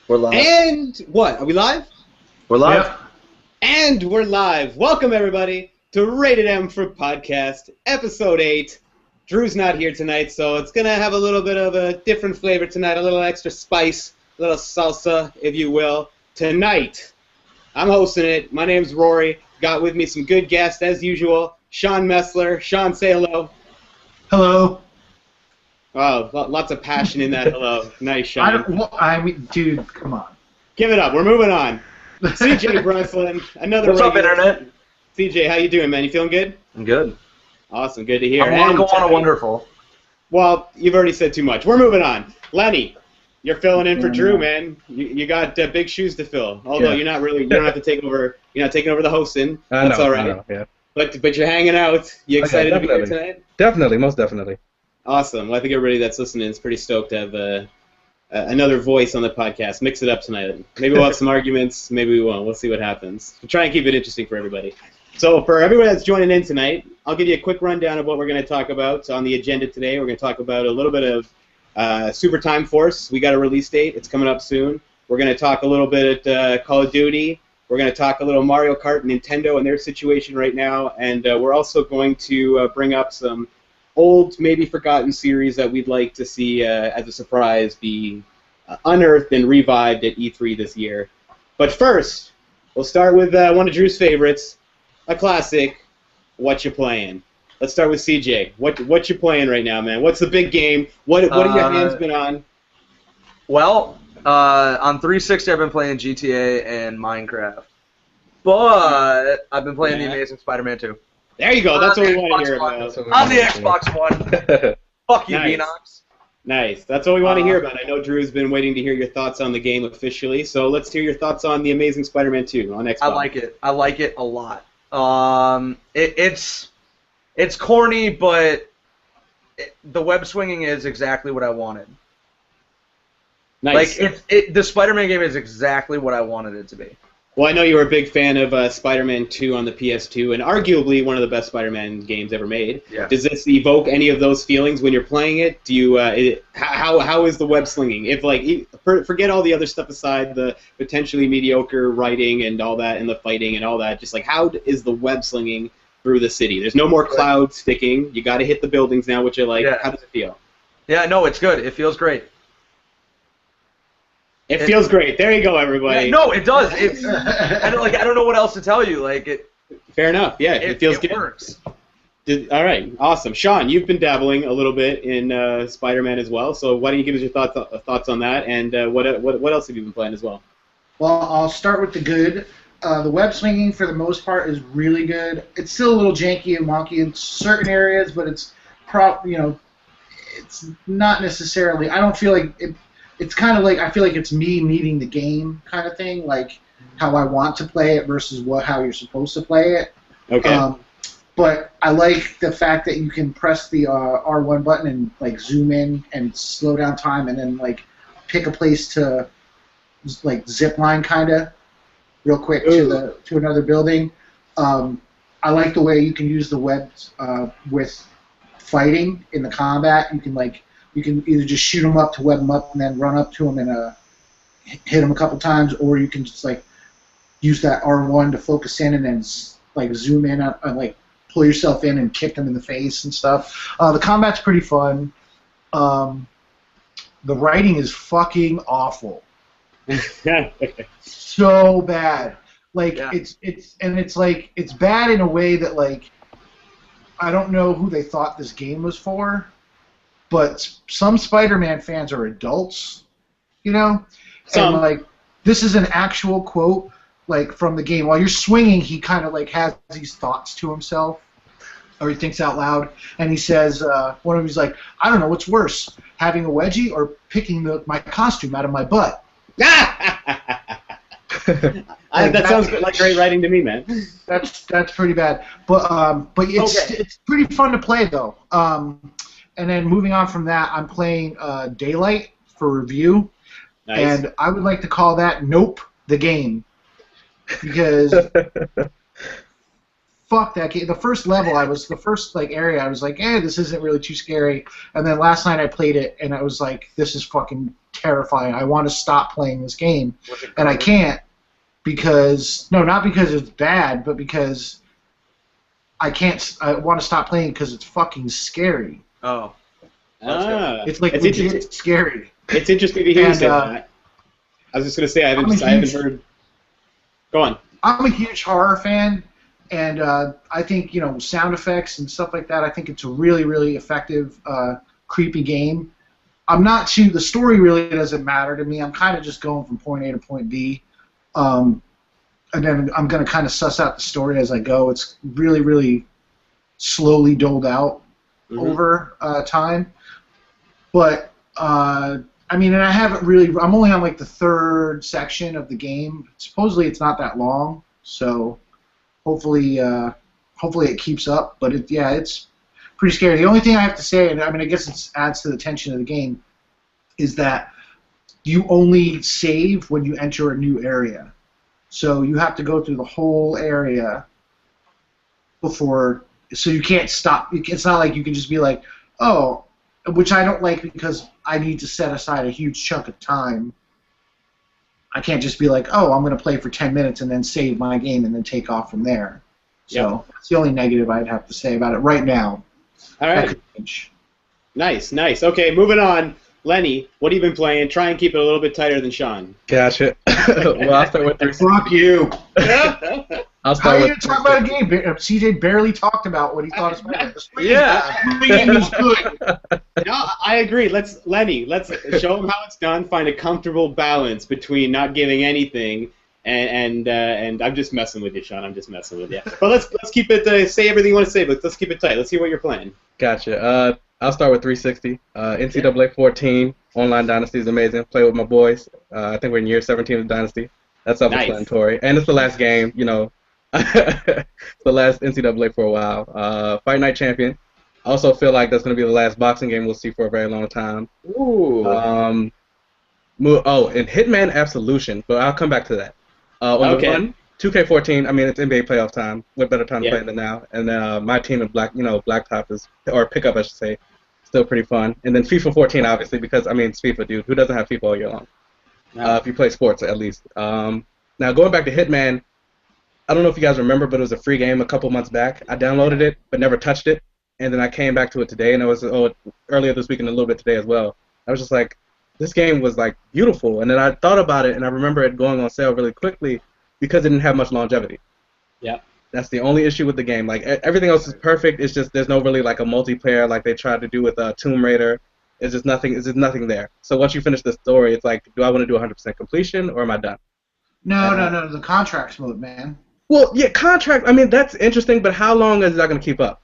We're live. And what? Are we live? We're live. Yep. And we're live. Welcome, everybody, to Rated M for Podcast, Episode 8. Drew's not here tonight, so it's going to have a little bit of a different flavor tonight, a little extra spice, a little salsa, if you will. Tonight, I'm hosting it. My name's Rory. Got with me some good guests, as usual. Sean Messler. Sean, say hello. Hello. Oh, lots of passion in that hello. Nice, Sean. I mean, dude, come on. Give it up. We're moving on. CJ Breslin, another What's up, regular. Internet? CJ, how you doing, man? You feeling good? I'm good. Awesome. Good to hear. I want to And go on a tonight- wonderful. Well, you've already said too much. We're moving on. Lenny, you're filling in for Drew, man. You got big shoes to fill. Although Yeah. you're not really. You don't have to take over. You're not taking over the hosting. That's no, all right. no, yeah. But you're hanging out. You excited to be here definitely. tonight? Definitely, most definitely. Awesome. Well, I think everybody that's listening is pretty stoked to have another voice on the podcast. Mix it up tonight. Maybe we'll have some arguments. Maybe we won't. We'll see what happens. We'll try and keep it interesting for everybody. So for everyone that's joining in tonight, I'll give you a quick rundown of what we're going to talk about on the agenda today. We're going to talk about a little bit of Super Time Force. We got a release date. It's coming up soon. We're going to talk a little bit at Call of Duty. We're going to talk a little Mario Kart and Nintendo and their situation right now. And we're also going to bring up some old, maybe forgotten series that we'd like to see as a surprise be unearthed and revived at E3 this year. But first, we'll start with one of Drew's favorites, a classic, What You Playing? Let's start with CJ. What you playing right now, man? What's the big game? What have your hands been on? Well, on 360 I've been playing GTA and Minecraft. But I've been playing The Amazing Spider-Man 2. There you go. That's what we want to hear Xbox about. One. On the Xbox One. Fuck you, Nice. Beanox. Nice. That's what we want to hear about. I know Drew's been waiting to hear your thoughts on the game officially, so let's hear your thoughts on The Amazing Spider-Man 2 on Xbox. I like it. I like it a lot. It's corny, but the web swinging is exactly what I wanted. Nice. Like the Spider-Man game is exactly what I wanted it to be. Well, I know you were a big fan of Spider-Man 2 on the PS2, and arguably one of the best Spider-Man games ever made. Yeah. Does this evoke any of those feelings when you're playing it? Do you? How is the web slinging? If forget all the other stuff aside, the potentially mediocre writing and all that, and the fighting and all that, just like how is the web slinging through the city? There's no more cloud sticking. You got to hit the buildings now, which I like. Yeah. How does it feel? Yeah, no, it's good. It feels great. It feels great. There you go, everybody. Yeah, no, it does. It's I don't know what else to tell you. Like it. Fair enough. Yeah, it feels good. Works. All right, awesome. Sean, you've been dabbling a little bit in Spider-Man as well, so why don't you give us your thoughts on that, and what else have you been playing as well? Well, I'll start with the good. The web swinging, for the most part, is really good. It's still a little janky and wonky in certain areas, but it's it's not necessarily. I don't feel like it. It's kind of like I feel like it's me meeting the game kind of thing, like how I want to play it versus how you're supposed to play it. Okay. But I like the fact that you can press the R1 button and like zoom in and slow down time, and then like pick a place to like zip line kind of real quick to another building. I like the way you can use the web with fighting in the combat. You can either just shoot them up to web them up and then run up to them and hit them a couple times, or you can just like use that R1 to focus in and then like zoom in and like pull yourself in and kick them in the face and stuff. The combat's pretty fun. The writing is fucking awful. So bad. Like it's bad in a way that like I don't know who they thought this game was for. But some Spider-Man fans are adults, you know? Some. And, like, this is an actual quote, like, from the game. While you're swinging, he kind of, like, has these thoughts to himself, or he thinks out loud, and he says, one of them is like, I don't know, what's worse, having a wedgie or picking my costume out of my butt? That sounds like great writing to me, man. That's pretty bad. But it's pretty fun to play, though. And then moving on from that, I'm playing Daylight for review, Nice. and I would like to call that Nope the game, because fuck that game. The first level, area, I was like, this isn't really too scary. And then last night I played it, and I was like, this is fucking terrifying. I want to stop playing this game, and I can't not because it's bad, but because I can't. I want to stop playing because it's fucking scary. Oh. It's like legit scary. It's interesting to hear you say that. I was just gonna say I haven't heard. Go on. I'm a huge horror fan, and I think sound effects and stuff like that. I think it's a really, really effective, creepy game. The story really doesn't matter to me. I'm kind of just going from point A to point B, and then I'm going to kind of suss out the story as I go. It's really, really slowly doled out over time, but and I haven't really. I'm only on like the third section of the game. Supposedly it's not that long, so hopefully it keeps up. But it's pretty scary. The only thing I have to say, and I guess it adds to the tension of the game, is that you only save when you enter a new area. So you have to go through the whole area before. So you can't stop. It's not like you can just be like, oh. Which I don't like because I need to set aside a huge chunk of time. I can't just be like, oh, I'm going to play for 10 minutes and then save my game and then take off from there. So that's the only negative I'd have to say about it right now. All right. Nice. Okay, moving on. Lenny, what have you been playing? Try and keep it a little bit tighter than Sean. Gotcha. Well, I'll start with 360. Fuck you. I'll How start are you with going to talk about a game? CJ barely talked about what he thought his favorite. Yeah. Swinging is good. No, I agree. Let's show him how it's done. Find a comfortable balance between not giving anything and I'm just messing with you, Sean. I'm just messing with you. But let's keep it. Say everything you want to say, but let's keep it tight. Let's see what you're playing. Gotcha. I'll start with 360. NCAA 14 online Dynasty is amazing. Play with my boys. I think we're in year 17 of Dynasty. That's self-explanatory. And it's the last game. It's the last NCAA for a while. Fight Night Champion. I also feel like that's going to be the last boxing game we'll see for a very long time. Ooh. And Hitman Absolution, but I'll come back to that. On the run, 2K14. I mean, it's NBA playoff time. What better time to play than now? And my team in Blacktop Pickup, I should say, still pretty fun. And then FIFA 14, obviously, because it's FIFA, dude. Who doesn't have FIFA all year long? No. If you play sports, at least. Now going back to Hitman, I don't know if you guys remember, but it was a free game a couple months back. I downloaded it, but never touched it. And then I came back to it today, and it was earlier this week and a little bit today as well. I was just like, this game was like beautiful. And then I thought about it, and I remember it going on sale really quickly because it didn't have much longevity. Yeah. That's the only issue with the game. Like everything else is perfect. It's just there's no really like a multiplayer like they tried to do with Tomb Raider. It's just nothing. It's just nothing there. So once you finish the story, it's like, do I want to do 100% completion or am I done? No. The contracts mode, man. Well, yeah, contract. I mean, that's interesting, but how long is that going to keep up?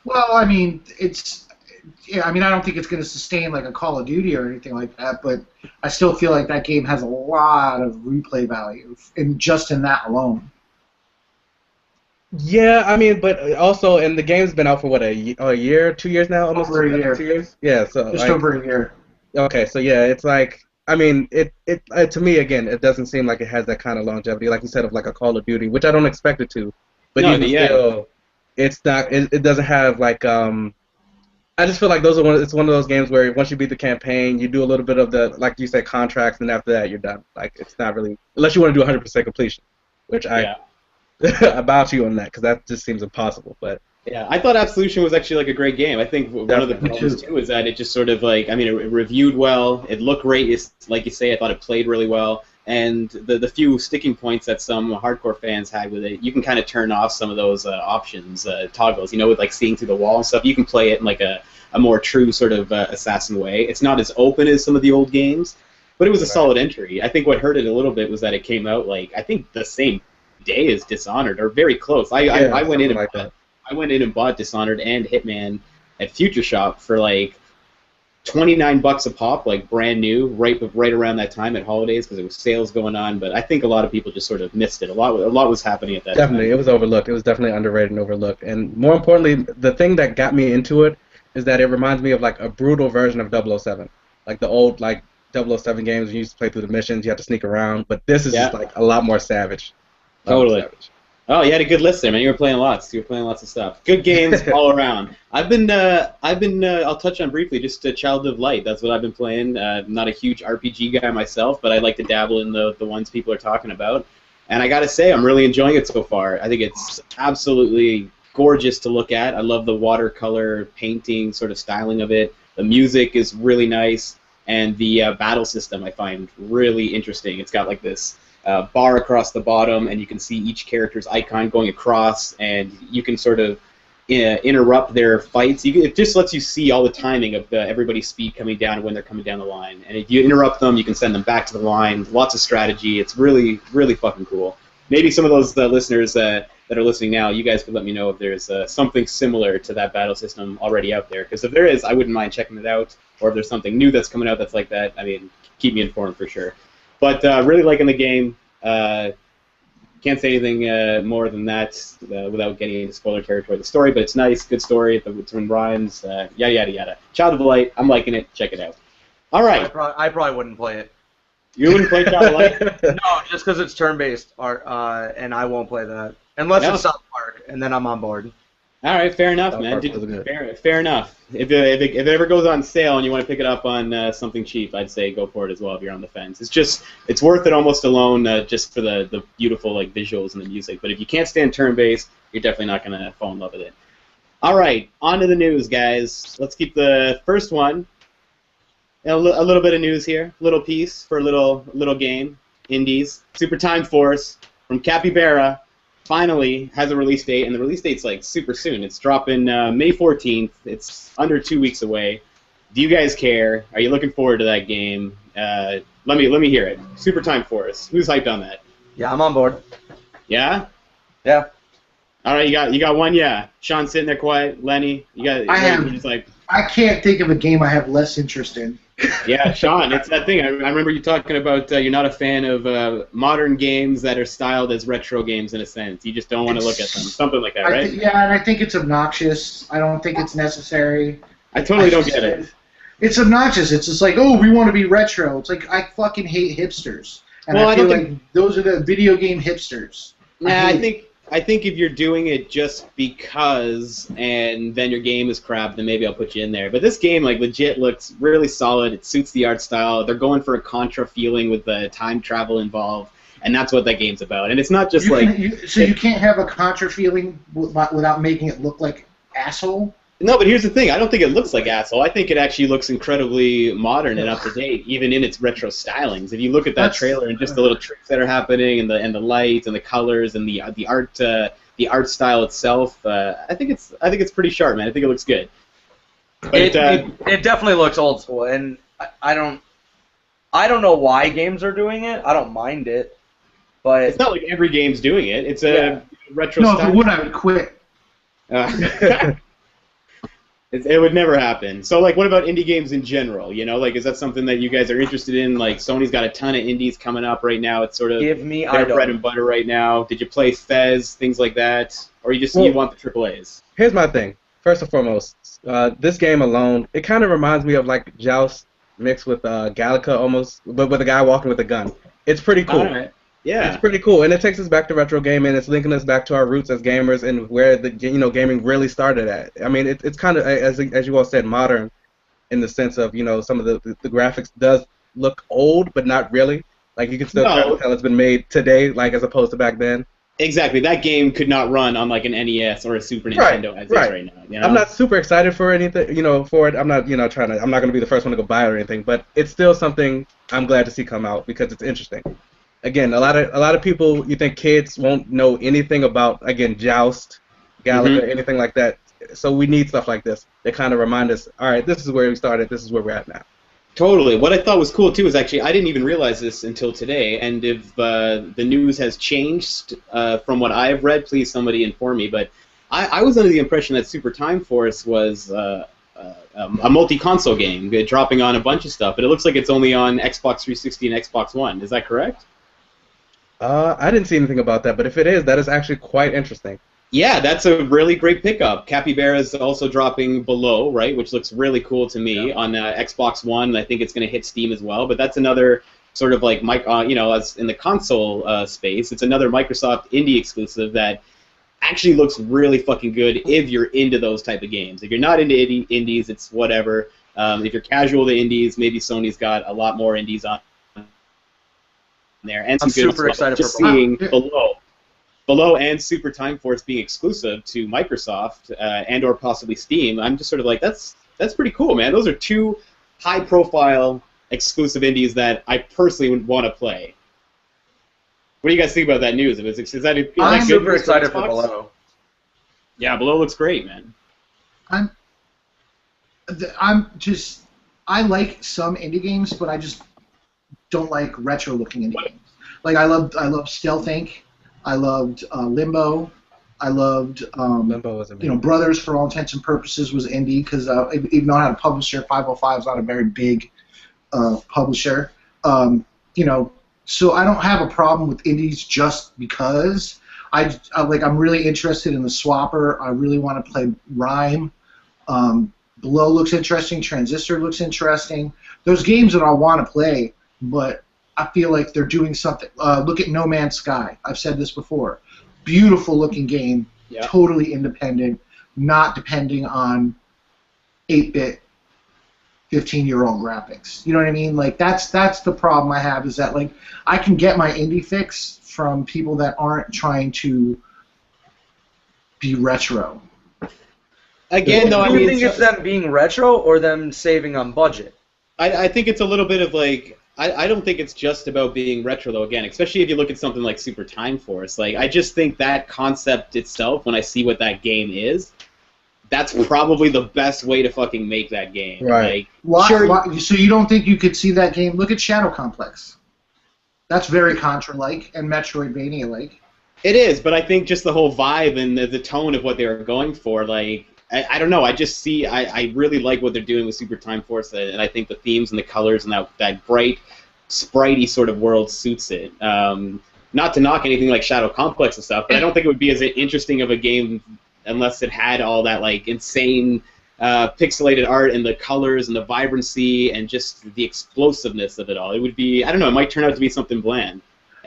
Well, I mean, I don't think it's going to sustain like a Call of Duty or anything like that, but I still feel like that game has a lot of replay value in that alone. Yeah, I mean, but also, and the game's been out for what, a year, 2 years now, almost over a year. 2 years. Yeah, so just over a year. Okay, so yeah, it's like, I mean, it to me again, it doesn't seem like it has that kind of longevity, like you said, of like a Call of Duty, which I don't expect it to. But even still, it's not. It doesn't have like. I just feel like it's one of those games where once you beat the campaign, you do a little bit of the, like you said, contracts, and after that you're done. Like it's not really, unless you want to do 100% completion, which I bow to you on that because that just seems impossible. But yeah, I thought Absolution was actually like a great game. I think one of the problems too is that it just sort of like, it reviewed well, it looked great. It's, like you say, I thought it played really well. And the few sticking points that some hardcore fans had with it, you can kind of turn off some of those options, toggles, with like seeing through the wall and stuff. You can play it in like a more true sort of assassin way. It's not as open as some of the old games, but it was a solid entry. I think what hurt it a little bit was that it came out like, I think the same day as Dishonored, or very close. I went in and bought Dishonored and Hitman at Future Shop for like $29 a pop, like brand new, right around that time at holidays because there was sales going on. But I think a lot of people just sort of missed it. A lot was happening at that time. Definitely, it was overlooked. It was definitely underrated and overlooked. And more importantly, the thing that got me into it is that it reminds me of like a brutal version of 007, like the old like 007 games. You used to play through the missions, you had to sneak around, but this is just like a lot more savage. Totally. Oh, you had a good list there, man. You were playing lots. You were playing lots of stuff. Good games all around. I'll touch on briefly just Child of Light. That's what I've been playing. I'm not a huge RPG guy myself, but I like to dabble in the ones people are talking about. And I gotta say, I'm really enjoying it so far. I think it's absolutely gorgeous to look at. I love the watercolor painting sort of styling of it. The music is really nice, and the battle system I find really interesting. It's got like this bar across the bottom, and you can see each character's icon going across, and you can sort of interrupt their fights. It just lets you see all the timing of everybody's speed coming down when they're coming down the line. And if you interrupt them, you can send them back to the line. Lots of strategy. It's really, really fucking cool. Maybe some of those listeners that are listening now, you guys could let me know if there's something similar to that battle system already out there. Because if there is, I wouldn't mind checking it out. Or if there's something new that's coming out that's like that, I mean, keep me informed for sure. But really liking the game. Can't say anything more than that without getting into spoiler territory of the story, but it's nice, good story, it's in rhymes, yada yada yada. Child of Light, I'm liking it, check it out. All right. I probably wouldn't play it. You wouldn't play Child of Light? No, just because it's turn-based, and I won't play that. Unless it's South Park, and then I'm on board. All right, fair enough, man. Fair enough. If it ever goes on sale and you want to pick it up on something cheap, I'd say go for it as well if you're on the fence. It's worth it almost alone just for the beautiful like visuals and the music. But if you can't stand turn-based, you're definitely not going to fall in love with it. All right, on to the news, guys. Let's keep the first one. A little bit of news here, little piece for a little game. Indies. Super Time Force from Capybara finally has a release date, and the release date's like super soon. It's dropping May 14th. It's under 2 weeks away. Do you guys care? Are you looking forward to that game? Let me hear it. Super Time Force. Who's hyped on that? Yeah, I'm on board. Yeah? Yeah. All right, you got one. Yeah. Sean's sitting there quiet. Lenny, you got. I can't think of a game I have less interest in. Yeah, Sean, it's that thing. I remember you talking about you're not a fan of modern games that are styled as retro games in a sense. You just don't want to look at them. Something like that, right? Yeah, and I think it's obnoxious. I don't think it's necessary. I totally don't get it. It's obnoxious. It's just like, oh, we want to be retro. It's like, I fucking hate hipsters. And I feel like those are the video game hipsters. Yeah, I think if you're doing it just because and then your game is crap, then maybe I'll put you in there. But this game, like, legit looks really solid. It suits the art style. They're going for a Contra feeling with the time travel involved, and that's what that game's about. And it's not just you can't have a Contra feeling without making it look like asshole? No, but here's the thing. I don't think it looks like asshole. I think it actually looks incredibly modern and up to date, even in its retro stylings. If you look at that trailer and just the little tricks that are happening, and the lights and the colors and the art style itself, I think it's pretty sharp, man. I think it looks good. But, it definitely looks old school, and I don't know why games are doing it. I don't mind it, but it's not like every game's doing it. It's a retro style. No, if it would, I would quit. It would never happen. So, like, what about indie games in general? You know, like, is that something that you guys are interested in? Like, Sony's got a ton of indies coming up right now. It's sort of their bread and butter right now. Did you play Fez, things like that? Or you want the AAAs? Here's my thing. First and foremost, this game alone, it kind of reminds me of, like, Joust mixed with Galaga almost, but with a guy walking with a gun. It's pretty cool. All right. Yeah, it's pretty cool, and it takes us back to retro gaming. It's linking us back to our roots as gamers and where the gaming really started at. I mean, it's kind of as you all said, modern, in the sense of some of the graphics does look old, but not really. Like you can still tell it's been made today, like as opposed to back then. Exactly, that game could not run on like an NES or a Super Nintendo as is right now. You know? I'm not super excited for anything, for it. I'm not, I'm not going to be the first one to go buy it or anything, but it's still something I'm glad to see come out because it's interesting. Again, a lot of people, you think kids won't know anything about, again, Joust, Galaga, anything like that. So we need stuff like this. They kind of remind us, all right, this is where we started, this is where we're at now. Totally. What I thought was cool, too, is actually, I didn't even realize this until today, and if the news has changed from what I've read, please somebody inform me, but I was under the impression that Super Time Force was a multi-console game, dropping on a bunch of stuff, but it looks like it's only on Xbox 360 and Xbox One. Is that correct? I didn't see anything about that, but if it is, that is actually quite interesting. Yeah, that's a really great pickup. Capybara is also dropping below, right, which looks really cool to me on Xbox One. I think it's going to hit Steam as well, but that's another sort of like as in the console space, it's another Microsoft indie exclusive that actually looks really fucking good if you're into those type of games. If you're not into indies, it's whatever. If you're casual to indies, maybe Sony's got a lot more indies on there. And some I'm good super excited just for seeing Below and Super Time Force being exclusive to Microsoft and or possibly Steam. I'm just sort of like, that's pretty cool, man. Those are two high-profile exclusive indies that I personally would want to play. What do you guys think about that news? I'm super excited for Below. Yeah, Below looks great, man. I like some indie games, but I just don't like retro-looking indie games. Like I love Stealth Inc. I loved Limbo. I loved Limbo was amazing. Brothers for all intents and purposes was indie because even though I had a publisher, 505 is not a very big publisher. So I don't have a problem with indies just because I'm really interested in the Swapper. I really want to play Rime. Below looks interesting. Transistor looks interesting. Those games that I want to play, but I feel like they're doing something. Look at No Man's Sky. I've said this before. Beautiful looking game, totally independent, not depending on 8-bit 15-year-old graphics. You know what I mean? Like that's the problem I have is that like I can get my indie fix from people that aren't trying to be retro. Again, though, Do you think it's them being retro or them saving on budget? I think it's a little bit of like. I don't think it's just about being retro, though, again, especially if you look at something like Super Time Force. Like, I just think that concept itself, when I see what that game is, that's probably the best way to fucking make that game. Right. Like, So you don't think you could see that game? Look at Shadow Complex. That's very Contra-like and Metroidvania-like. It is, but I think just the whole vibe and the tone of what they were going for, like, I don't know. I just see. I really like what they're doing with Super Time Force, and I think the themes and the colors and that bright, spritey sort of world suits it. Not to knock anything like Shadow Complex and stuff, but I don't think it would be as interesting of a game unless it had all that like insane pixelated art and the colors and the vibrancy and just the explosiveness of it all. It would be. I don't know. It might turn out to be something bland.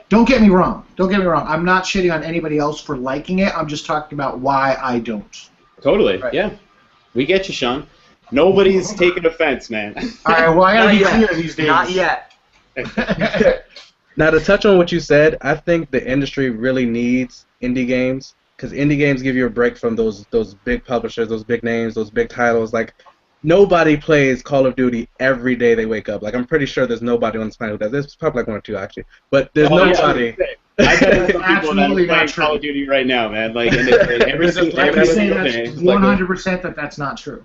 Don't get me wrong. I'm not shitting on anybody else for liking it. I'm just talking about why I don't. Totally, right. Yeah. We get you, Sean. Nobody's taking offense, man. All right, well, I gotta be clear these days. Not yet. Now, to touch on what you said, I think the industry really needs indie games because indie games give you a break from those big publishers, those big names, those big titles. Like, nobody plays Call of Duty every day they wake up. Like, I'm pretty sure there's nobody on this planet who does. There's probably like one or two, actually. But there's nobody. Yeah. I bet some people that are playing Call of Duty right now, man. Like, every single day. 100% that's not true.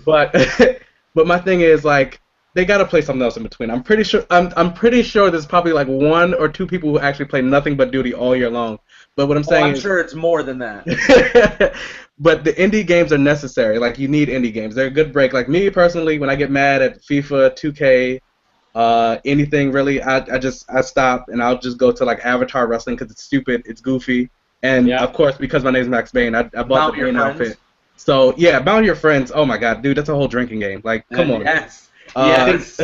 But my thing is like they gotta play something else in between. I'm pretty sure there's probably like one or two people who actually play nothing but Duty all year long. But what I'm saying I'm is, sure it's more than that. But the indie games are necessary. Like you need indie games. They're a good break. Like me personally, when I get mad at FIFA, 2K. Anything really, I stop and I'll just go to like Avatar Wrestling because it's stupid, it's goofy, and of course because my name's Max Bane, I bought the Bane outfit. So yeah, Bound Your Friends. Oh my God, dude, that's a whole drinking game. Like, come on. Yes. Yes.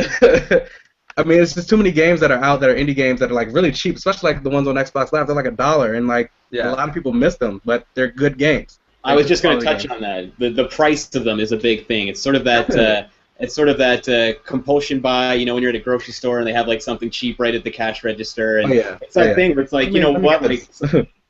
I mean, it's just too many games that are out that are indie games that are like really cheap, especially like the ones on Xbox Live. They're like $1, and like a lot of people miss them, but they're good games. I was just going to touch on that. The price of them is a big thing. It's sort of that. It's sort of that compulsion buy, you know, when you're at a grocery store and they have like something cheap right at the cash register, and it's that thing where it's like, you know what, like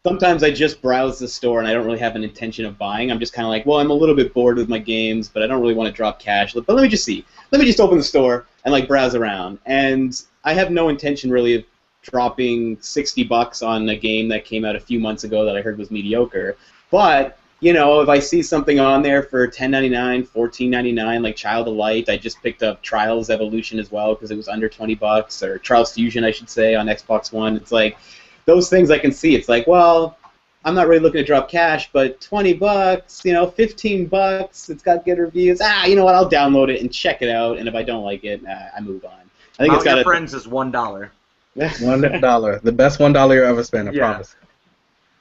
sometimes I just browse the store and I don't really have an intention of buying. I'm just kind of like, well, I'm a little bit bored with my games, but I don't really want to drop cash. But let me just see. Let me just open the store and like browse around, and I have no intention really of dropping $60 on a game that came out a few months ago that I heard was mediocre, but. You know, if I see something on there for $10.99, $14.99, like Child of Light, I just picked up Trials Evolution as well because it was under $20, or Trials Fusion, I should say, on Xbox One. It's like those things I can see. It's like, well, I'm not really looking to drop cash, but $20, you know, $15, it's got good reviews. You know what? I'll download it and check it out, and if I don't like it, I move on. I think it's got Friends is $1. $1, the best $1 you ever spent, I promise.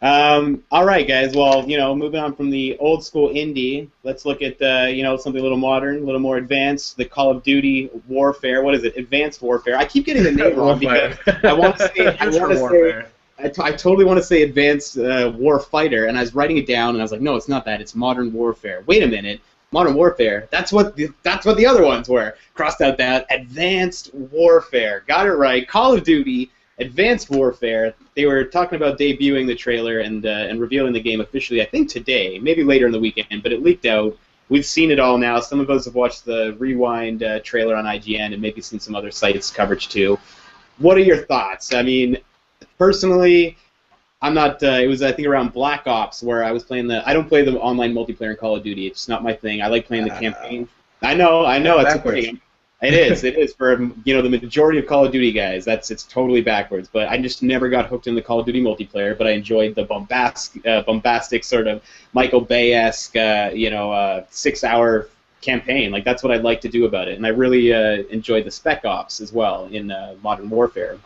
All right, guys. Well, moving on from the old school indie, let's look at something a little modern, a little more advanced. The Call of Duty Warfare. What is it? Advanced Warfare. I keep getting the name wrong because I want to say. I totally want to say Advanced War Fighter, and I was writing it down, and I was like, no, it's not that. It's Modern Warfare. Wait a minute. Modern Warfare. That's what the other ones were. Crossed out that. Advanced Warfare. Got it right. Call of Duty. Advanced Warfare. They were talking about debuting the trailer and revealing the game officially, I think today, maybe later in the weekend, but it leaked out. We've seen it all now. Some of us have watched the Rewind trailer on IGN and maybe seen some other sites' coverage too. What are your thoughts? I mean, personally, I'm not. It was, I think, around Black Ops where I was playing I don't play the online multiplayer in Call of Duty. It's not my thing. I like playing the campaign. I know. It's a thing. It is for the majority of Call of Duty guys. It's totally backwards. But I just never got hooked in the Call of Duty multiplayer. But I enjoyed the bombastic sort of Michael Bay-esque 6-hour campaign. Like that's what I'd like to do about it. And I really enjoyed the Spec Ops as well in Modern Warfare.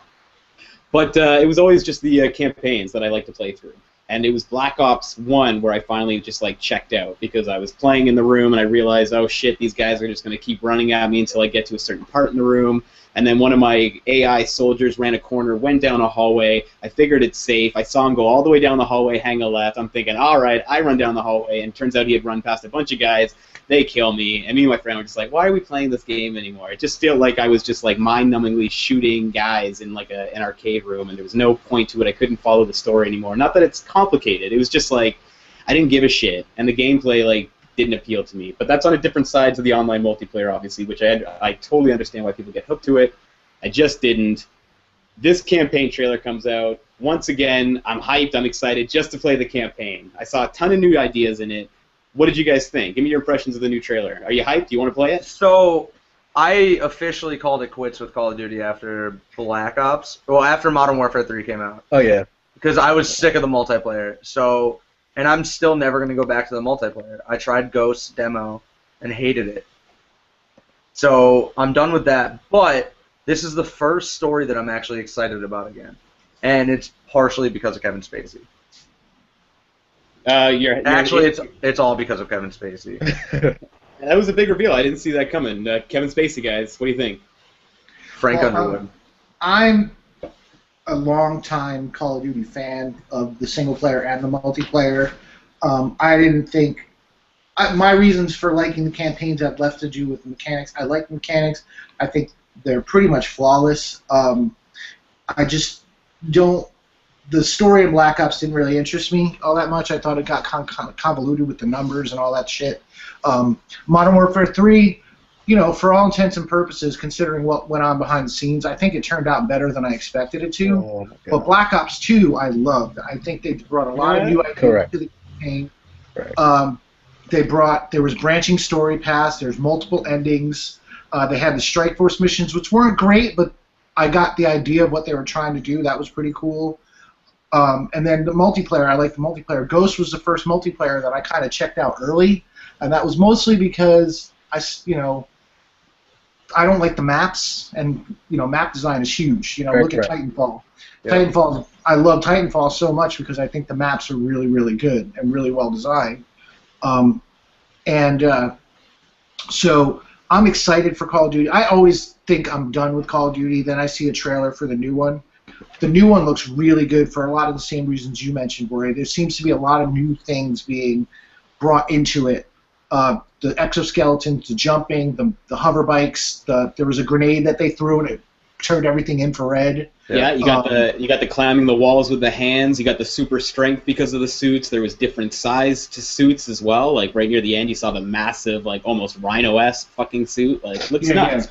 But it was always just the campaigns that I like to play through. And it was Black Ops 1 where I finally just checked out because I was playing in the room and I realized, oh shit, these guys are just going to keep running at me until I get to a certain part in the room. And then one of my AI soldiers ran a corner, went down a hallway. I figured it's safe. I saw him go all the way down the hallway, hang a left. I'm thinking, all right, I run down the hallway. And it turns out he had run past a bunch of guys. They kill me. And me and my friend were just like, why are we playing this game anymore? It just felt like I was just mind-numbingly shooting guys in an arcade room. And there was no point to it. I couldn't follow the story anymore. Not that it's complicated. It was just I didn't give a shit. And the gameplay, didn't appeal to me. But that's on a different side to the online multiplayer, obviously, which I totally understand why people get hooked to it. I just didn't. This campaign trailer comes out. Once again, I'm hyped, I'm excited just to play the campaign. I saw a ton of new ideas in it. What did you guys think? Give me your impressions of the new trailer. Are you hyped? Do you want to play it? So, I officially called it quits with Call of Duty after Black Ops. Well, after Modern Warfare 3 came out. Oh, yeah. Because I was sick of the multiplayer. So, and I'm still never going to go back to the multiplayer. I tried Ghost's demo and hated it. So, I'm done with that. But this is the first story that I'm actually excited about again. And it's partially because of Kevin Spacey. It's all because of Kevin Spacey. That was a big reveal. I didn't see that coming. Kevin Spacey, guys, what do you think? Frank Underwood. I'm a long-time Call of Duty fan of the single-player and the multiplayer. I didn't think... my reasons for liking the campaigns have left to do with mechanics. I like mechanics. I think they're pretty much flawless. I just don't... The story of Black Ops didn't really interest me all that much. I thought it got kind of convoluted with the numbers and all that shit. Modern Warfare 3, for all intents and purposes, considering what went on behind the scenes, I think it turned out better than I expected it to. Oh, but Black Ops 2, I loved. I think they brought a lot of new ideas to the campaign. Right. There was branching story paths. There's multiple endings. They had the Strike Force missions, which weren't great, but I got the idea of what they were trying to do. That was pretty cool. And then the multiplayer, I like the multiplayer. Ghost was the first multiplayer that I kind of checked out early, and that was mostly because I don't like the maps, and map design is huge. Look at Titanfall. Yeah. Titanfall, I love Titanfall so much because I think the maps are really, really good and really well designed. So I'm excited for Call of Duty. I always think I'm done with Call of Duty. Then I see a trailer for the new one. The new one looks really good for a lot of the same reasons you mentioned, where there seems to be a lot of new things being brought into it. The exoskeletons, the jumping, the hover bikes. There was a grenade that they threw and it turned everything infrared. Yeah, you got the climbing the walls with the hands. You got the super strength because of the suits. There was different size to suits as well. Like right near the end, you saw the massive, almost Rhino-esque fucking suit. Looks nuts. Yeah.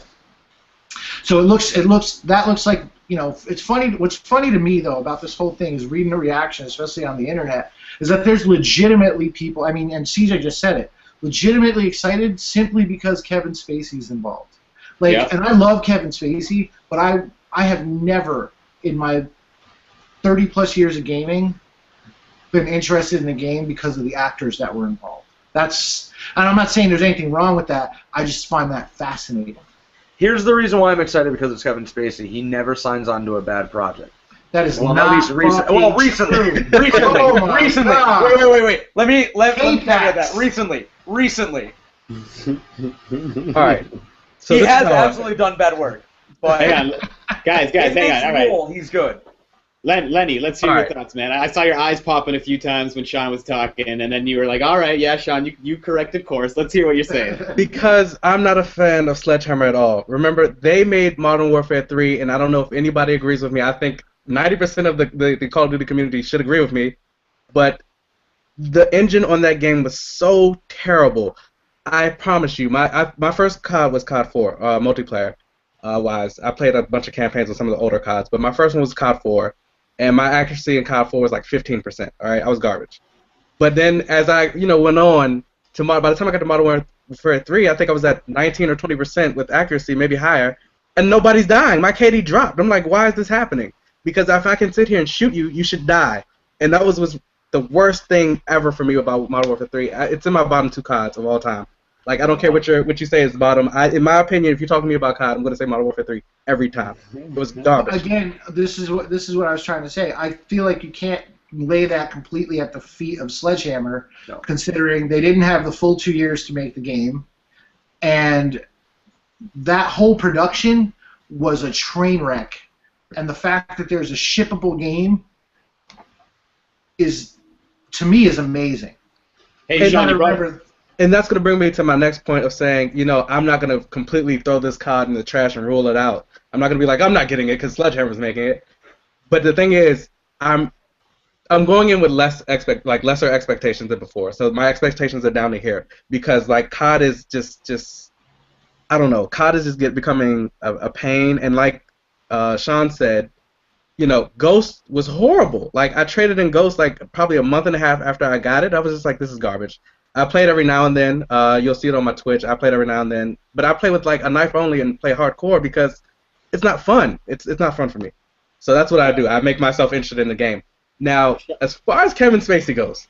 So that looks like, it's funny. What's funny to me though about this whole thing is reading the reaction, especially on the internet, is that there's legitimately people. I mean, and CJ just said it, legitimately excited simply because Kevin Spacey's involved. And I love Kevin Spacey, but I have never in my 30+ years of gaming been interested in a game because of the actors that were involved. And I'm not saying there's anything wrong with that. I just find that fascinating. Here's the reason why I'm excited, because it's Kevin Spacey. He never signs on to a bad project. That is Well, not at least recently. Well, recently. Recently. Oh my Recently. God. Wait. Let me get that. K-Pax. Recently. All right. So He this has is how- absolutely done bad work. But Hang on, guys, in hang this on. All right, role, he's good. Lenny, let's hear All your right. thoughts, man. I saw your eyes popping a few times when Sean was talking, and then you were like, "All right, yeah, Sean, you corrected course. Let's hear what you're saying." Because I'm not a fan of Sledgehammer at all. Remember, they made Modern Warfare 3, and I don't know if anybody agrees with me. I think 90% of the Call of Duty community should agree with me. But the engine on that game was so terrible. I promise you, my first COD was COD 4, multiplayer wise. I played a bunch of campaigns with some of the older CODs, but my first one was COD 4, and my accuracy in COD 4 was like 15%. All right, I was garbage. But then as I went on to by the time I got to Modern Warfare 3, I think I was at 19 or 20% with accuracy, maybe higher, and nobody's dying. My KD dropped. I'm like, why is this happening? Because if I can sit here and shoot you, you should die. And that was the worst thing ever for me about Modern Warfare 3. It's in my bottom 2 CODs of all time. Like, I don't care what you say is the bottom. In my opinion, if you're talking to me about COD, I'm going to say Modern Warfare 3 every time. It was garbage. Again, this is what I was trying to say. I feel like you can't lay that completely at the feet of Sledgehammer, considering they didn't have the full 2 years to make the game, and that whole production was a train wreck. And the fact that there's a shippable game to me, is amazing. Hey, Sean, you brought And that's going to bring me to my next point of saying, I'm not going to completely throw this COD in the trash and rule it out. I'm not going to be like, I'm not getting it because Sledgehammer's making it. But the thing is, I'm going in with lesser expectations than before. So my expectations are down to here because like COD is just I don't know. COD is just becoming a pain, and like Sean said, Ghost was horrible. Like I traded in Ghost like probably a month and a half after I got it. I was just like, this is garbage. I played every now and then. You'll see it on my Twitch. I played every now and then, but I play with like a knife only and play hardcore because it's not fun. It's not fun for me. So that's what I do. I make myself interested in the game. Now, as far as Kevin Spacey goes,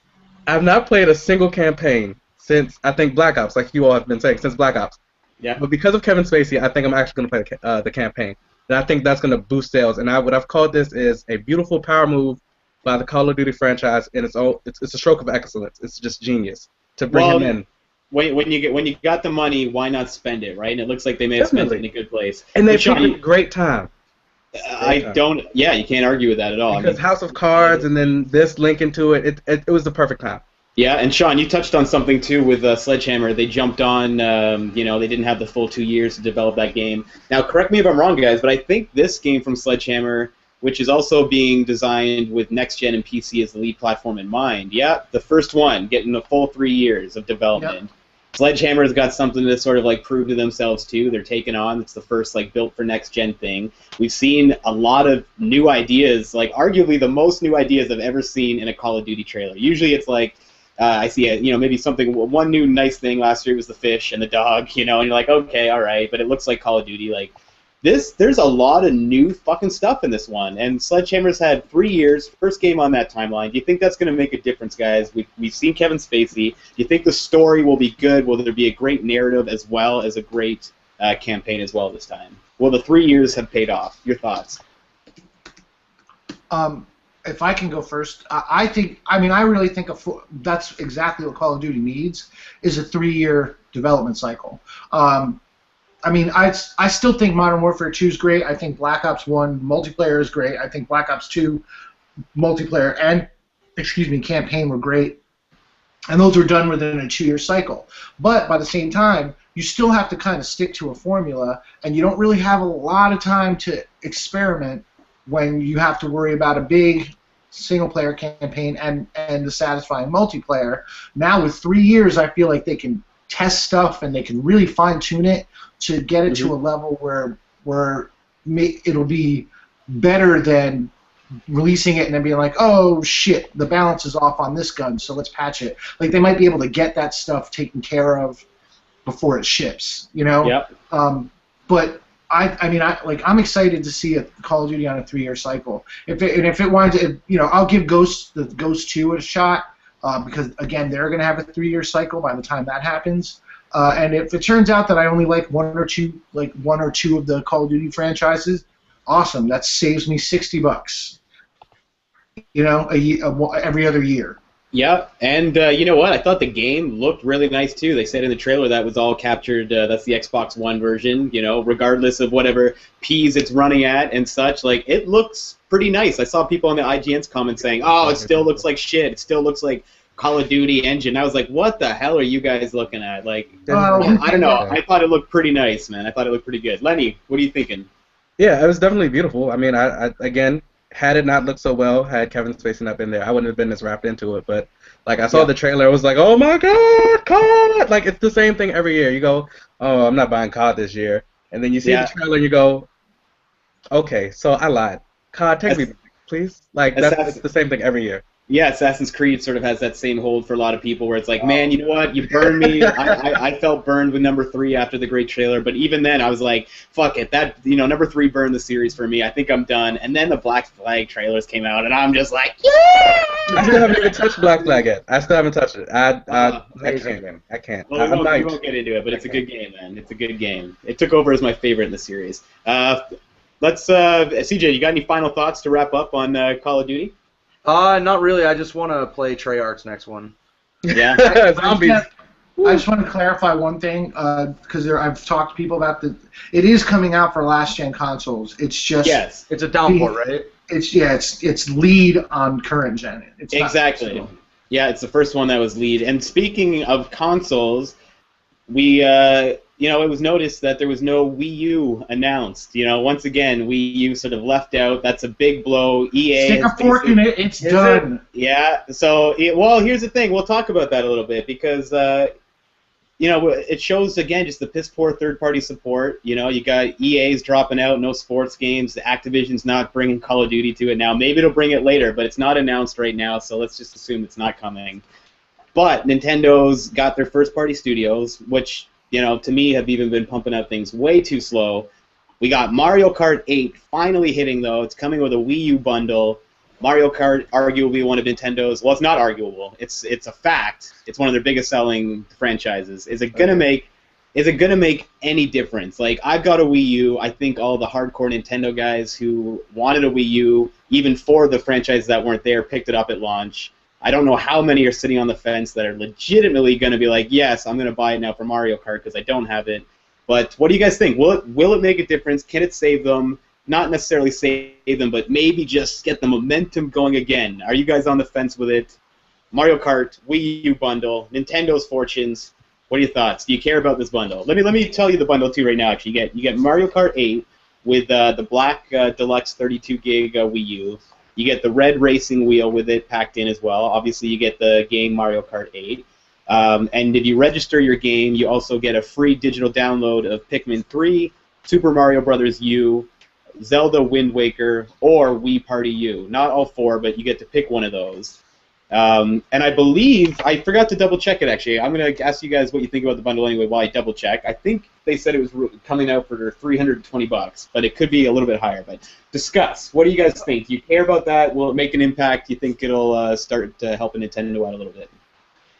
I've not played a single campaign since I think Black Ops, like you all have been saying, since Black Ops. Yeah. But because of Kevin Spacey, I think I'm actually going to play the campaign, and I think that's going to boost sales. And what I've called this is a beautiful power move by the Call of Duty franchise, and it's a stroke of excellence. It's just genius to bring him in. When you got the money, why not spend it, right? And it looks like they may have spent it in a good place. And they've had a great time. You can't argue with that at all. Because House of Cards and then this link into it was the perfect time. Yeah, and Sean, you touched on something too with Sledgehammer. They jumped on, they didn't have the full 2 years to develop that game. Now, correct me if I'm wrong, guys, but I think this game from Sledgehammer, which is also being designed with next-gen and PC as the lead platform in mind, the first one, getting the full 3 years of development. Yep. Sledgehammer's got something to sort of like prove to themselves too. They're taking on. It's the first like built for next gen thing. We've seen a lot of new ideas, like arguably the most new ideas I've ever seen in a Call of Duty trailer. Usually it's like I see maybe one new nice thing. Last year was the fish and the dog, and you're like, okay, all right, but it looks like Call of Duty. Like there's a lot of new fucking stuff in this one, and Sledgehammer's had 3 years, first game on that timeline. Do you think that's going to make a difference, guys? We've seen Kevin Spacey. Do you think the story will be good? Will there be a great narrative as well as a great campaign as well this time? Will the 3 years have paid off? Your thoughts? If I can go first, I really think that's exactly what Call of Duty needs, is a 3-year development cycle. I still think Modern Warfare 2 is great. I think Black Ops 1 multiplayer is great. I think Black Ops 2 multiplayer and, campaign were great. And those were done within a 2-year cycle. But by the same time, you still have to kind of stick to a formula, and you don't really have a lot of time to experiment when you have to worry about a big single-player campaign and the satisfying multiplayer. Now with 3 years, I feel like they can test stuff and they can really fine-tune it to get it to a level where it'll be better than releasing it and then being like, oh shit, the balance is off on this gun, so let's patch it. Like they might be able to get that stuff taken care of before it ships, Yep. But I'm excited to see a Call of Duty on a 3-year cycle. If it winds, I'll give Ghost 2 a shot because again they're going to have a 3-year cycle by the time that happens. And if it turns out that I only like one or two of the Call of Duty franchises, awesome. That saves me $60. You know, every other year. Yeah, and you know what? I thought the game looked really nice too. They said in the trailer that was all captured. That's the Xbox One version. You know, regardless of whatever Ps it's running at and such, like it looks pretty nice. I saw people in the IGN's comments saying, "Oh, it still looks like shit. It still looks like Call of Duty engine." I was like, "What the hell are you guys looking at?" Like, I don't know. I thought it looked pretty nice, man. I thought it looked pretty good. Lenny, what are you thinking? Yeah, it was definitely beautiful. I mean, I again, had it not looked so well, had Kevin Spacey not been there, I wouldn't have been as wrapped into it. But like, I saw the trailer, I was like, oh my god, COD! Like, it's the same thing every year. You go, oh, I'm not buying COD this year, and then you see the trailer, and you go, okay, so I lied. COD, take me, please. Like, that's the same thing every year. Yeah, Assassin's Creed sort of has that same hold for a lot of people where it's like, man, you know what? You burned me. I felt burned with number 3 after the great trailer, but even then I was like, fuck it. That, you know, number 3 burned the series for me. I think I'm done. And then the Black Flag trailers came out, and I'm just like, yeah! I still haven't even touched Black Flag yet. I still haven't touched it. I can't. Well, we won't get into it, but it's a good game, man. It's a good game. It took over as my favorite in the series. CJ, you got any final thoughts to wrap up on Call of Duty? Not really. I just want to play Treyarch's next one. Yeah. Zombies. I just want to clarify one thing, because I've talked to people about it is coming out for last-gen consoles. It's just it's a downport, right? It's lead on current gen. It's exactly. Yeah, it's the first one that was lead. And speaking of consoles, we it was noticed that there was no Wii U announced. You know, once again, Wii U sort of left out. That's a big blow. EA stick a fork in it. It's done. Yeah. So, well, here's the thing. We'll talk about that a little bit because, it shows again just the piss poor third-party support. You know, you got EA's dropping out, no sports games. Activision's not bringing Call of Duty to it now. Maybe it'll bring it later, but it's not announced right now. So let's just assume it's not coming. But Nintendo's got their first-party studios, which, to me, have even been pumping out things way too slow. We got Mario Kart 8 finally hitting, though. It's coming with a Wii U bundle. Mario Kart, arguably one of Nintendo's. Well, it's not arguable. It's a fact. It's one of their biggest selling franchises. Is it gonna make any difference? Like, I've got a Wii U. I think all the hardcore Nintendo guys who wanted a Wii U, even for the franchises that weren't there, picked it up at launch. I don't know how many are sitting on the fence that are legitimately going to be like, yes, I'm going to buy it now for Mario Kart because I don't have it. But what do you guys think? Will it make a difference? Can it save them? Not necessarily save them, but maybe just get the momentum going again. Are you guys on the fence with it? Mario Kart, Wii U bundle, Nintendo's fortunes. What are your thoughts? Do you care about this bundle? Let me tell you the bundle too right now. Actually, you get Mario Kart 8 with the black deluxe 32 gig Wii U. You get the red racing wheel with it packed in as well. Obviously, you get the game Mario Kart 8. And if you register your game, you also get a free digital download of Pikmin 3, Super Mario Bros. U, Zelda Wind Waker, or Wii Party U. Not all 4, but you get to pick one of those. And I believe, I forgot to double check it actually. I'm going to ask you guys what you think about the bundle anyway while I double check. I think they said it was coming out for $320, but it could be a little bit higher. But discuss. What do you guys think? Do you care about that? Will it make an impact? Do you think it'll start helping Nintendo out a little bit?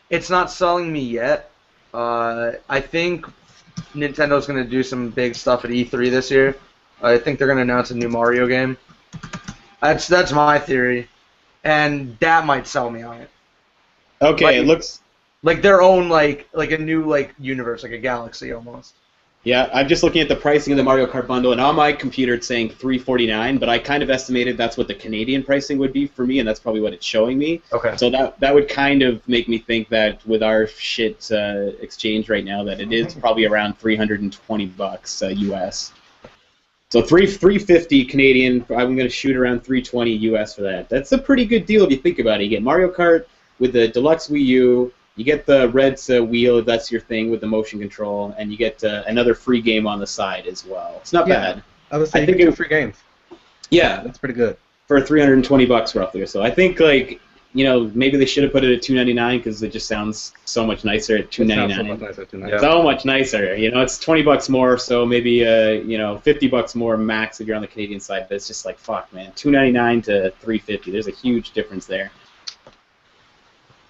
It's not selling me yet. I think Nintendo's going to do some big stuff at E3 this year. I think they're going to announce a new Mario game. That's my theory. And that might sell me on it. Okay, it looks like their own like a new universe, like a galaxy almost. Yeah, I'm just looking at the pricing of the Mario Kart bundle, and on my computer it's saying $349, but I kind of estimated that's what the Canadian pricing would be for me, and that's probably what it's showing me. Okay. So that would kind of make me think that with our shit exchange right now, that it is probably around $320 US. So $350 Canadian. I'm going to shoot around $320 US for that. That's a pretty good deal if you think about it. You get Mario Kart with the deluxe Wii U. You get the red wheel if that's your thing with the motion control, and you get another free game on the side as well. It's not bad. I was saying 2 free games. Yeah, that's pretty good for $320 roughly or so. I think maybe they should have put it at $299 because it just sounds so much nicer at $299. So much nicer. It's $20 more, so maybe $50 more max if you're on the Canadian side. But it's just like fuck, man. $299 to $350. There's a huge difference there.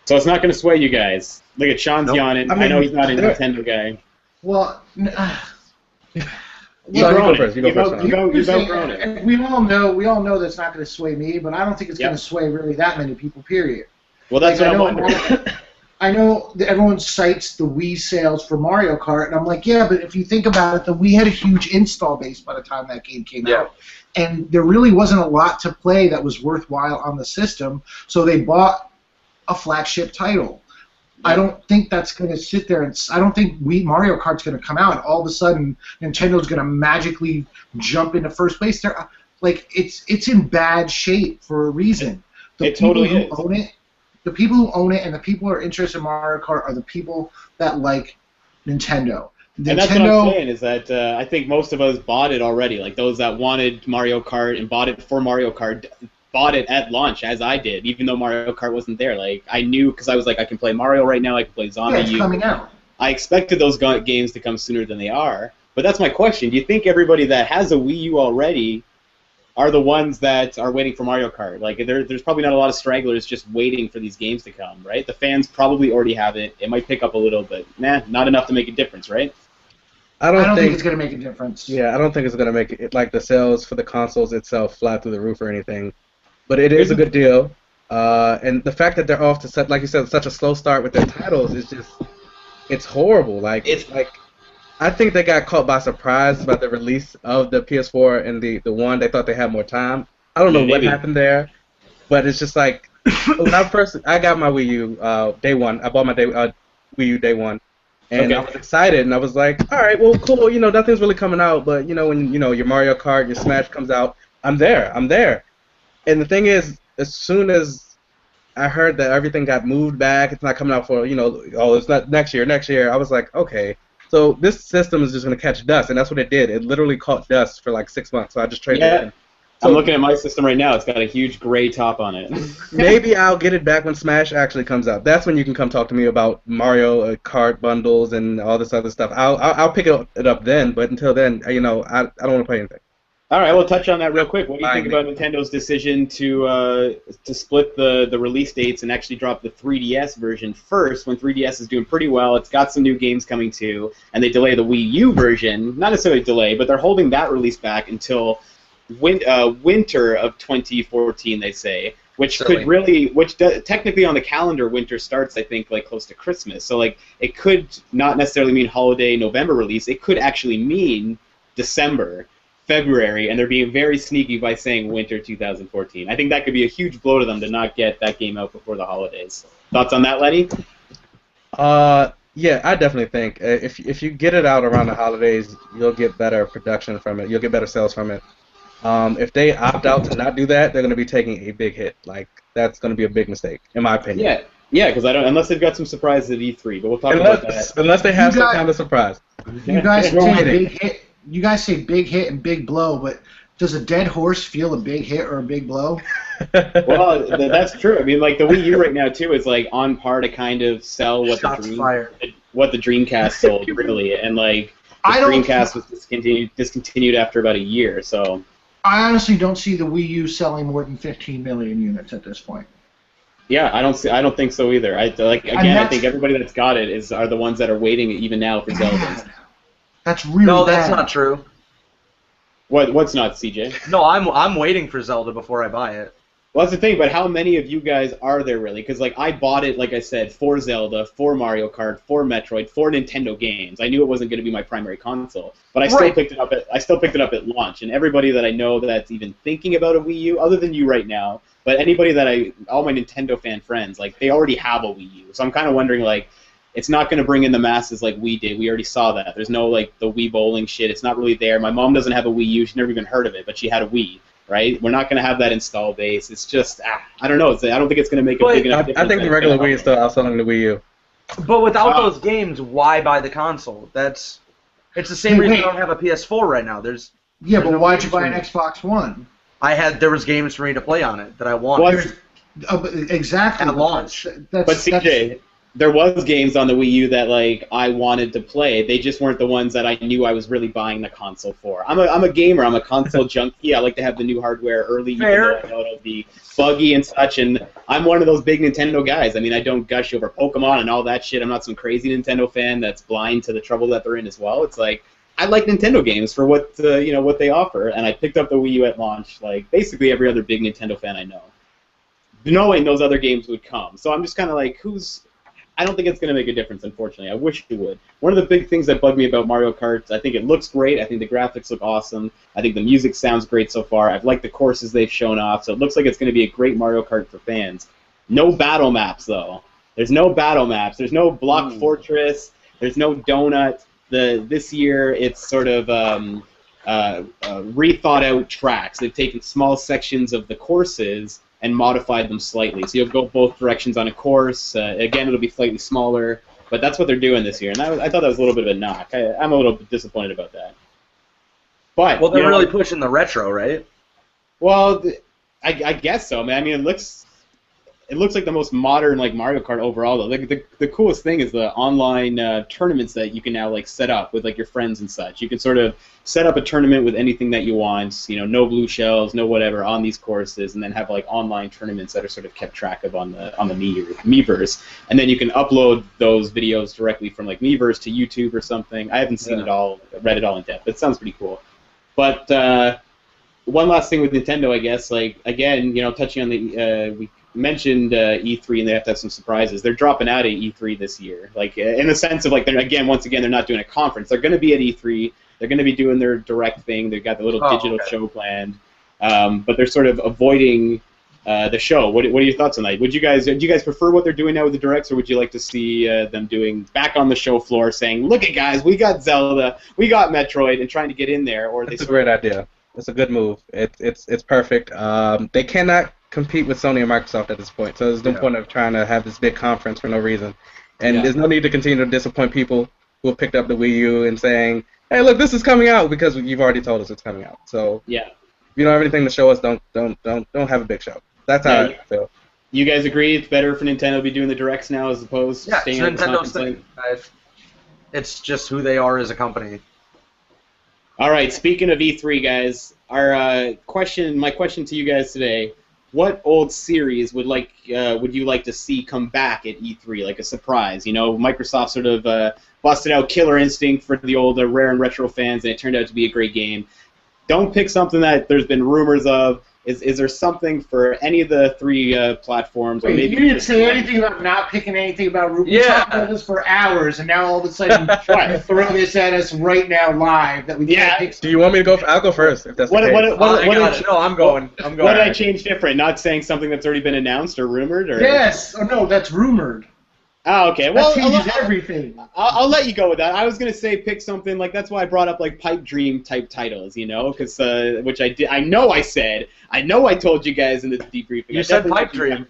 So it's not going to sway you guys. Look at Sean's yawning. I know he's not a Nintendo guy. Well, You've you go grown first. it. You go first. You've outgrown it. And we all know that's not going to sway me, but I don't think it's going to sway really that many people. Period. Well, that's what I'm wondering. I know that everyone cites the Wii sales for Mario Kart, and I'm like, yeah, but if you think about it, the Wii had a huge install base by the time that game came out. And there really wasn't a lot to play that was worthwhile on the system, so they bought a flagship title. I don't think that's going to sit there, and I don't think Mario Kart's going to come out, and all of a sudden Nintendo's going to magically jump into first place. They're, like, it's in bad shape for a reason. It totally is. The people who own it and the people who are interested in Mario Kart are the people that like Nintendo. And that's what I'm saying is that I think most of us bought it already. Like those that wanted Mario Kart and bought it for Mario Kart bought it at launch, as I did, even though Mario Kart wasn't there. Like I knew because I was like, I can play Mario right now. I can play Zombie U. Yeah, it's coming out. I expected those games to come sooner than they are. But that's my question. Do you think everybody that has a Wii U already are the ones that are waiting for Mario Kart? Like, there's probably not a lot of stragglers just waiting for these games to come, right? The fans probably already have it. It might pick up a little, but not enough to make a difference, right? I don't think it's going to make a difference. Yeah, I don't think it's going to make it, like, the sales for the consoles itself fly through the roof or anything. But it is a good deal. And the fact that they're off to, such, like you said, such a slow start with their titles is just, it's horrible. Like, I think they got caught by surprise by the release of the PS4 and the one. They thought they had more time. I don't know what happened there, but it's just like when I got my Wii U day one. I bought my Wii U day one, and I was excited, and I was like, all right, well, cool. You know, nothing's really coming out, but you know, when your Mario Kart, your Smash comes out, I'm there. And the thing is, as soon as I heard that everything got moved back, it's not coming out for it's not next year. I was like, okay. So this system is just going to catch dust, and that's what it did. It literally caught dust for like 6 months, so I just traded it in. So, I'm looking at my system right now. It's got a huge gray top on it. Maybe I'll get it back when Smash actually comes out. That's when you can come talk to me about Mario Kart bundles and all this other stuff. I'll pick it up then, but until then, I don't want to play anything. All right, we'll touch on that real quick. What do you think about Nintendo's decision to split the release dates and actually drop the 3DS version first when 3DS is doing pretty well? It's got some new games coming too, and they delay the Wii U version. Not necessarily delay, but they're holding that release back until winter of 2014, they say, which technically on the calendar, winter starts, I think, like close to Christmas. So like it could not necessarily mean holiday November release. It could actually mean December. February, and they're being very sneaky by saying winter 2014. I think that could be a huge blow to them to not get that game out before the holidays. Thoughts on that, Lenny? Yeah, I definitely think if you get it out around the holidays, you'll get better production from it. You'll get better sales from it. If they opt out to not do that, they're going to be taking a big hit. Like that's going to be a big mistake, in my opinion. Yeah, because unless they've got some surprises at E3, but we'll talk about that. Unless they have some kind of surprise. You guys take a big hit. You guys say big hit and big blow, but does a dead horse feel a big hit or a big blow? Well, that's true. I mean, like the Wii U right now too is like on par to kind of sell what the Dreamcast sold, really, and like the Dreamcast was discontinued after about a year. So I honestly don't see the Wii U selling more than 15 million units at this point. Yeah, I don't think so either. I think everybody that's got it are the ones that are waiting even now for Zelda. That's really No, bad. that's not true. What's not, CJ? No, I'm waiting for Zelda before I buy it. Well, that's the thing, but how many of you guys are there really? Because like I bought it, like I said, for Zelda, for Mario Kart, for Metroid, for Nintendo games. I knew it wasn't going to be my primary console, but I still picked it up at launch. And everybody that I know that's even thinking about a Wii U, other than you right now, but anybody all my Nintendo fan friends, like they already have a Wii U. So I'm kind of wondering like. It's not going to bring in the masses like we did. We already saw that. There's no, like, the Wii bowling shit. It's not really there. My mom doesn't have a Wii U. She's never even heard of it, but she had a Wii, right? We're not going to have that install base. It's just, I don't know. I don't think it's going to make a big enough difference. I think the regular Wii is still outselling the Wii U. But without those games, why buy the console? It's the same reason I don't have a PS4 right now. But why'd you buy an Xbox One? There was games for me to play on it that I wanted. Exactly. At launch. But CJ... There was games on the Wii U that like I wanted to play. They just weren't the ones that I knew I was really buying the console for. I'm a gamer. I'm a console junkie. I like to have the new hardware early, even though I know it'll be buggy and such. And I'm one of those big Nintendo guys. I mean, I don't gush over Pokemon and all that shit. I'm not some crazy Nintendo fan that's blind to the trouble that they're in as well. It's like I like Nintendo games for what what they offer, and I picked up the Wii U at launch, like basically every other big Nintendo fan I know, knowing those other games would come. So I'm just kind of like, I don't think it's going to make a difference, unfortunately. I wish it would. One of the big things that bugged me about Mario Kart, I think it looks great. I think the graphics look awesome. I think the music sounds great so far. I've liked the courses they've shown off, so it looks like it's going to be a great Mario Kart for fans. No battle maps, though. There's no battle maps. There's no block fortress. There's no donut. This year, it's sort of rethought-out tracks. They've taken small sections of the courses and modified them slightly. So you'll go both directions on a course. Again, it'll be slightly smaller, but that's what they're doing this year. And I thought that was a little bit of a knock. I'm a little bit disappointed about that. But well, they're really pushing the retro, right? Well, I guess so, man. I mean, it looks like the most modern like Mario Kart overall, though. Like the coolest thing is the online tournaments that you can now like set up with like your friends and such. You can sort of set up a tournament with anything that you want, no blue shells, no whatever on these courses, and then have like online tournaments that are sort of kept track of on the Miiverse, and then you can upload those videos directly from like Miiverse to YouTube or something. I haven't seen it all, read it all in depth. It sounds pretty cool. But one last thing with Nintendo, I guess, like again, touching on the we mentioned E3 and they have to have some surprises. They're dropping out at E3 this year, like in the sense of like once again they're not doing a conference. They're going to be at E3. They're going to be doing their direct thing. They've got the little digital show planned, but they're sort of avoiding the show. What are your thoughts on that? Do you guys prefer what they're doing now with the directs, or would you like to see them doing back on the show floor, saying, "Look it, guys, we got Zelda, we got Metroid," and trying to get in there? Or it's a great idea. It's a good move. It's perfect. They cannot compete with Sony and Microsoft at this point, so there's no point of trying to have this big conference for no reason. And there's no need to continue to disappoint people who have picked up the Wii U and saying, "Hey, look, this is coming out," because you've already told us it's coming out. So if you don't have anything to show us, don't have a big show. That's how I feel. You guys agree it's better for Nintendo to be doing the directs now as opposed to staying on the conference thing? It's just who they are as a company. All right. Speaking of E3, guys, my question to you guys today: what old series would you like to see come back at E3, like a surprise? Microsoft sort of busted out Killer Instinct for the old Rare and Retro fans, and it turned out to be a great game. Don't pick something that there's been rumors of. Is there something for any of the three platforms? Wait, or maybe you didn't say anything about not picking anything about Ruby. We talked about this for hours, and now all of a sudden you throw this at us right now live that we can't pick. Do you want me to go? I'll go first if that's the case. No, I'm going. What did I change different? Not saying something that's already been announced or rumored? Or? Yes. Oh, no, that's rumored. Oh, okay. Well, that changes everything. I'll let you go with that. I was gonna say pick something like that's why I brought up like Pipe Dream type titles, because which I did. I know I told you guys in the debriefing. You said Pipe Dream.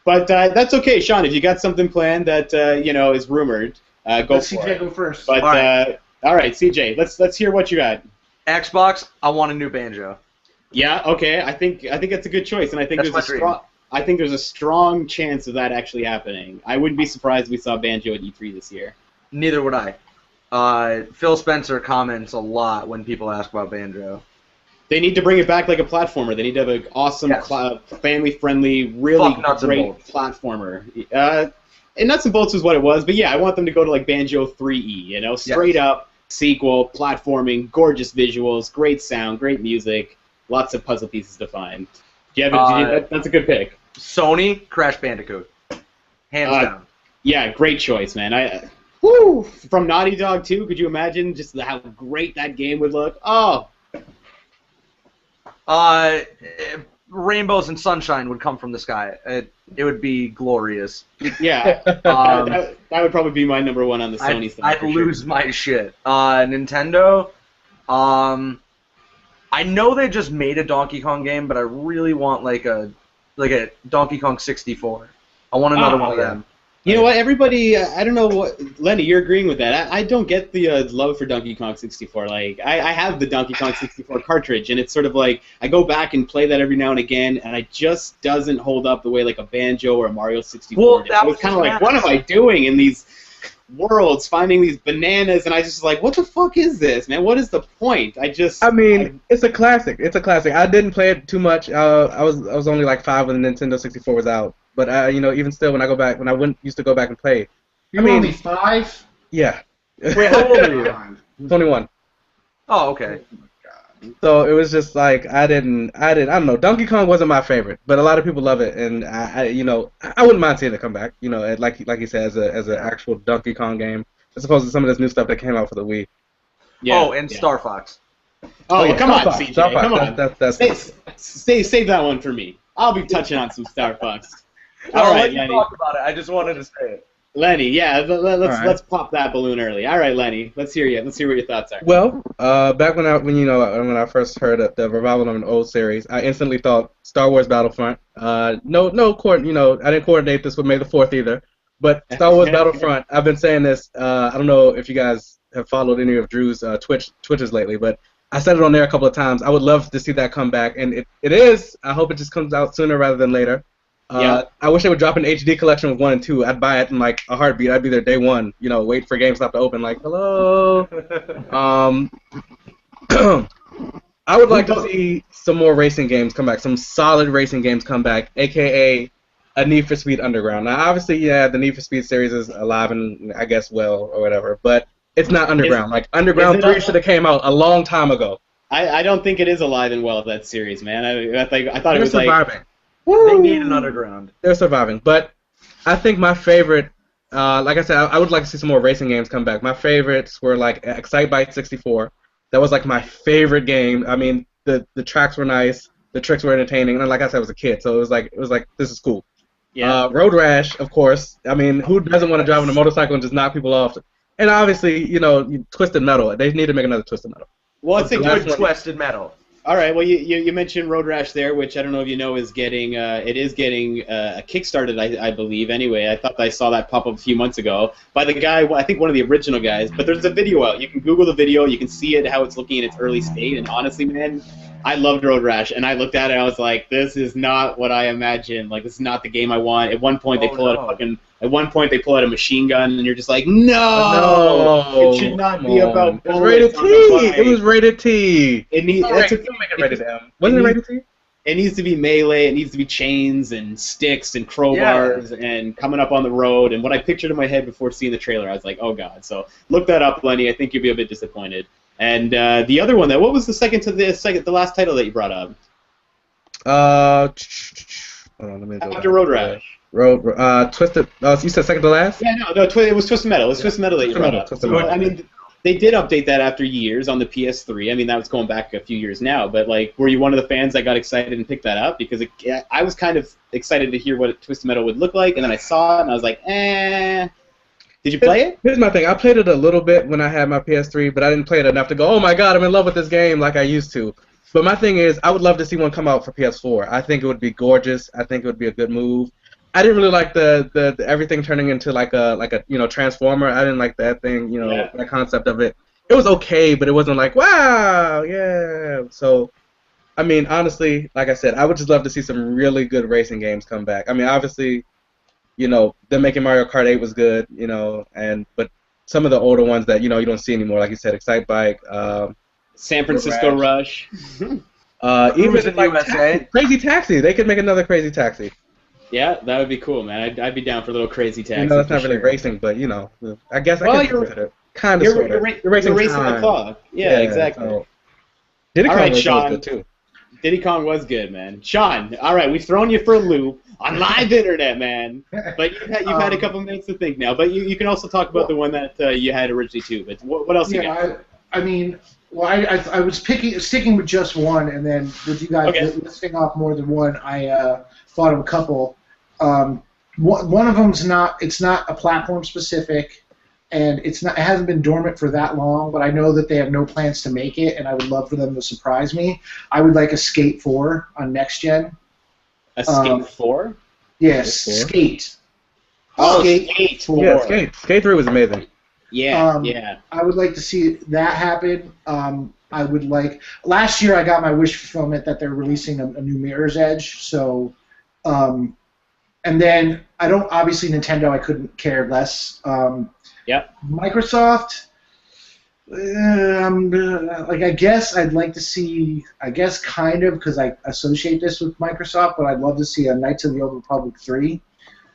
But that's okay, Sean. If you got something planned that is rumored, go Let for CJ it. go first. But all right, CJ, let's hear what you got. Xbox. I want a new Banjo. Yeah. Okay. I think that's a good choice, and I think there's a strong chance of that actually happening. I wouldn't be surprised if we saw Banjo at E3 this year. Neither would I. Phil Spencer comments a lot when people ask about Banjo. They need to bring it back like a platformer. They need to have an awesome, family-friendly, really great platformer. And Nuts and Bolts is what it was, but yeah, I want them to go to like Banjo 3E, straight up sequel, platforming, gorgeous visuals, great sound, great music, lots of puzzle pieces to find. That's a good pick. Sony, Crash Bandicoot. Hands down. Yeah, great choice, man. From Naughty Dog too, could you imagine just how great that game would look? Oh. Rainbows and sunshine would come from the sky. It would be glorious. Yeah. That would probably be my number one on the Sony side. I'd lose my shit. Nintendo, I know they just made a Donkey Kong game, but I really want like a Donkey Kong 64. I want another one of them. You know what? Everybody, I don't know what, Lenny, you're agreeing with that. I don't get the love for Donkey Kong 64. Like, I have the Donkey Kong 64 cartridge, and it's sort of like I go back and play that every now and again, and it just doesn't hold up the way like a Banjo or a Mario 64 well, did. I was kind of like, what am I doing in these worlds, finding these bananas, and I just like, what the fuck is this, man? What is the point? It's a classic. It's a classic. I didn't play it too much. I was only like 5 when the Nintendo 64 was out. But even still, when I used to go back and play. You're only 5? Yeah. Wait, how old are you? 21. Oh, okay. So it was just like I don't know. Donkey Kong wasn't my favorite, but a lot of people love it, and I wouldn't mind seeing it come back. You know, like you said, as an actual Donkey Kong game, as opposed to some of this new stuff that came out for the Wii. Yeah, oh, and Star Fox. Oh, yeah, come on, Star Fox, CJ, Star Fox, come on. Save that one for me. I'll be touching on some Star Fox. I'll right, let you Lenny. talk about it. I just wanted to say it. Lenny, yeah, right. let's pop that balloon early. All right, Lenny, let's hear you. Let's hear what your thoughts are. Well, back when I first heard of the revival of an old series, I instantly thought Star Wars Battlefront. I didn't coordinate this with May the 4th either, but Star Wars Battlefront. I've been saying this. I don't know if you guys have followed any of Drew's Twitches lately, but I said it on there a couple of times. I would love to see that come back, and it is. I hope it just comes out sooner rather than later. I wish they would drop an HD collection with 1 and 2. I'd buy it in like a heartbeat. I'd be there day one. You know, wait for GameStop to open. Like, hello. I would like to see some more racing games come back. Some solid racing games come back, aka a Need for Speed Underground. Now, obviously, yeah, the Need for Speed series is alive and I guess well or whatever, but it's not Underground. Like Underground 3 should have came out a long time ago. I don't think it is alive and well, that series, man. I thought it was surviving. They need an Underground. They're surviving, but I think my favorite, like I said, I would like to see some more racing games come back. My favorites were like Excitebike 64. That was like my favorite game. I mean, the tracks were nice, the tricks were entertaining, and like I said, I was a kid, so it was like this is cool. Yeah. Road Rash, of course. I mean, who doesn't want to drive on a motorcycle and just knock people off? And obviously, Twisted Metal. They need to make another Twisted Metal. Well, it's a good Twisted Metal. All right. Well, you mentioned Road Rash there, which I don't know if you know is getting kickstarted, I believe. Anyway, I thought I saw that pop up a few months ago by the guy. I think one of the original guys. But there's a video out. You can Google the video. You can see it how it's looking in its early state. And honestly, man, I loved Road Rash. And I looked at it. and I was like, this is not what I imagined. Like, this is not the game I want. At one point, they pull out a machine gun, and you're just like, no, it should not be about bullets. It was rated T. It needs. Don't make it rated M. Wasn't it rated T? It needs to be melee. It needs to be chains and sticks and crowbars and coming up on the road. And what I pictured in my head before seeing the trailer, I was like, oh god. So look that up, Lenny. I think you'll be a bit disappointed. And the other one, what was the last title that you brought up? Hold on, let me After Road Rash. Twisted. You said second to last? Yeah, no, it was Twisted Metal. It was Twisted Metal that you brought up. So, I mean, they did update that after years on the PS3. I mean, that was going back a few years now. But like, were you one of the fans that got excited and picked that up? Because I was kind of excited to hear what Twisted Metal would look like, and then I saw it and I was like, eh. Did you play it? Here's my thing. I played it a little bit when I had my PS3, but I didn't play it enough to go, oh my god, I'm in love with this game like I used to. But my thing is, I would love to see one come out for PS4. I think it would be gorgeous. I think it would be a good move. I didn't really like the everything turning into like a transformer. I didn't like that thing, that concept of it. It was okay, but it wasn't like, wow, yeah. So, I mean, honestly, like I said, I would just love to see some really good racing games come back. I mean, obviously, them making Mario Kart 8 was good, but some of the older ones that you don't see anymore, like you said, Excitebike, San Francisco Rush. Even like USA. Crazy Taxi. They could make another Crazy Taxi. Yeah, that would be cool, man. I'd be down for a little Crazy Taxi. That's not really racing, but I guess I can consider it. Kind of, sort of. You're racing the clock. Yeah, exactly. So. Diddy Kong was good too. Diddy Kong was good, man. Sean, all right, we've thrown you for a loop on live internet, man. But you've had a couple minutes to think now. But you can also talk about the one that you had originally too. But what else you got? I mean, well, I was sticking with just one, and then with you guys listing off more than one, I thought of a couple. One of them's not a platform specific, and it hasn't been dormant for that long. But I know that they have no plans to make it, and I would love for them to surprise me. I would like a Skate 4 on next gen. A Skate 4? Yes, Skate. Oh, Skate 4. Yeah, Skate 3 was amazing. Yeah, yeah. I would like to see that happen. I would like. Last year, I got my wish fulfillment that they're releasing a new Mirror's Edge. So, and then obviously Nintendo. I couldn't care less. Yep. Microsoft. I guess I'd like to see. I guess kind of because I associate this with Microsoft, but I'd love to see a Knights of the Old Republic 3.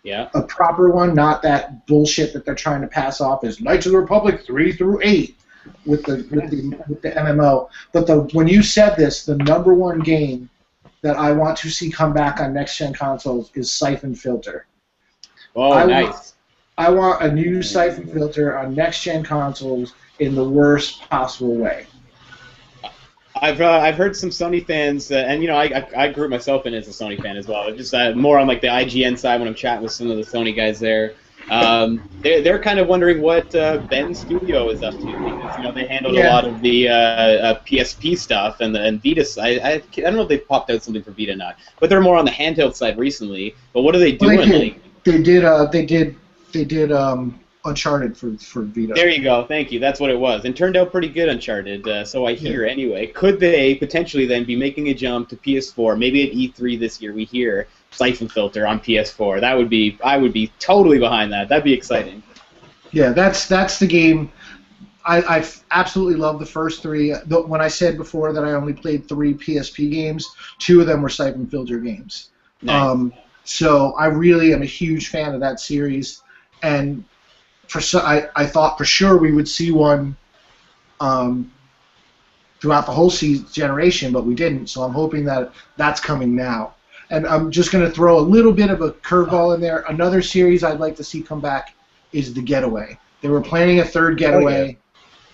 Yeah. A proper one, not that bullshit that they're trying to pass off as Knights of the Republic 3 through 8. with the MMO. But when you said this, the number one game that I want to see come back on next-gen consoles is Siphon Filter. Oh, nice. I want a new Siphon Filter on next-gen consoles in the worst possible way. I've heard some Sony fans, and I group myself in as a Sony fan as well. Just more on like the IGN side when I'm chatting with some of the Sony guys there. They're kind of wondering what Bend Studio is up to because they handled a lot of the PSP stuff and Vita. I don't know if they popped out something for Vita or not, but they're more on the handheld side recently. But what are they doing? They did Uncharted for Vita. There you go. Thank you. That's what it was. And turned out pretty good, Uncharted, so I hear anyway. Could they potentially then be making a jump to PS4? Maybe at E3 this year we hear Siphon Filter on PS4. I would be totally behind that. That'd be exciting. Yeah, that's the game. I absolutely love the first three. When I said before that I only played 3 PSP games, 2 of them were Siphon Filter games. Nice. So I really am a huge fan of that series, and I thought for sure we would see one throughout the whole generation, but we didn't. So I'm hoping that that's coming now. And I'm just going to throw a little bit of a curveball in there. Another series I'd like to see come back is The Getaway. They were planning a third Getaway,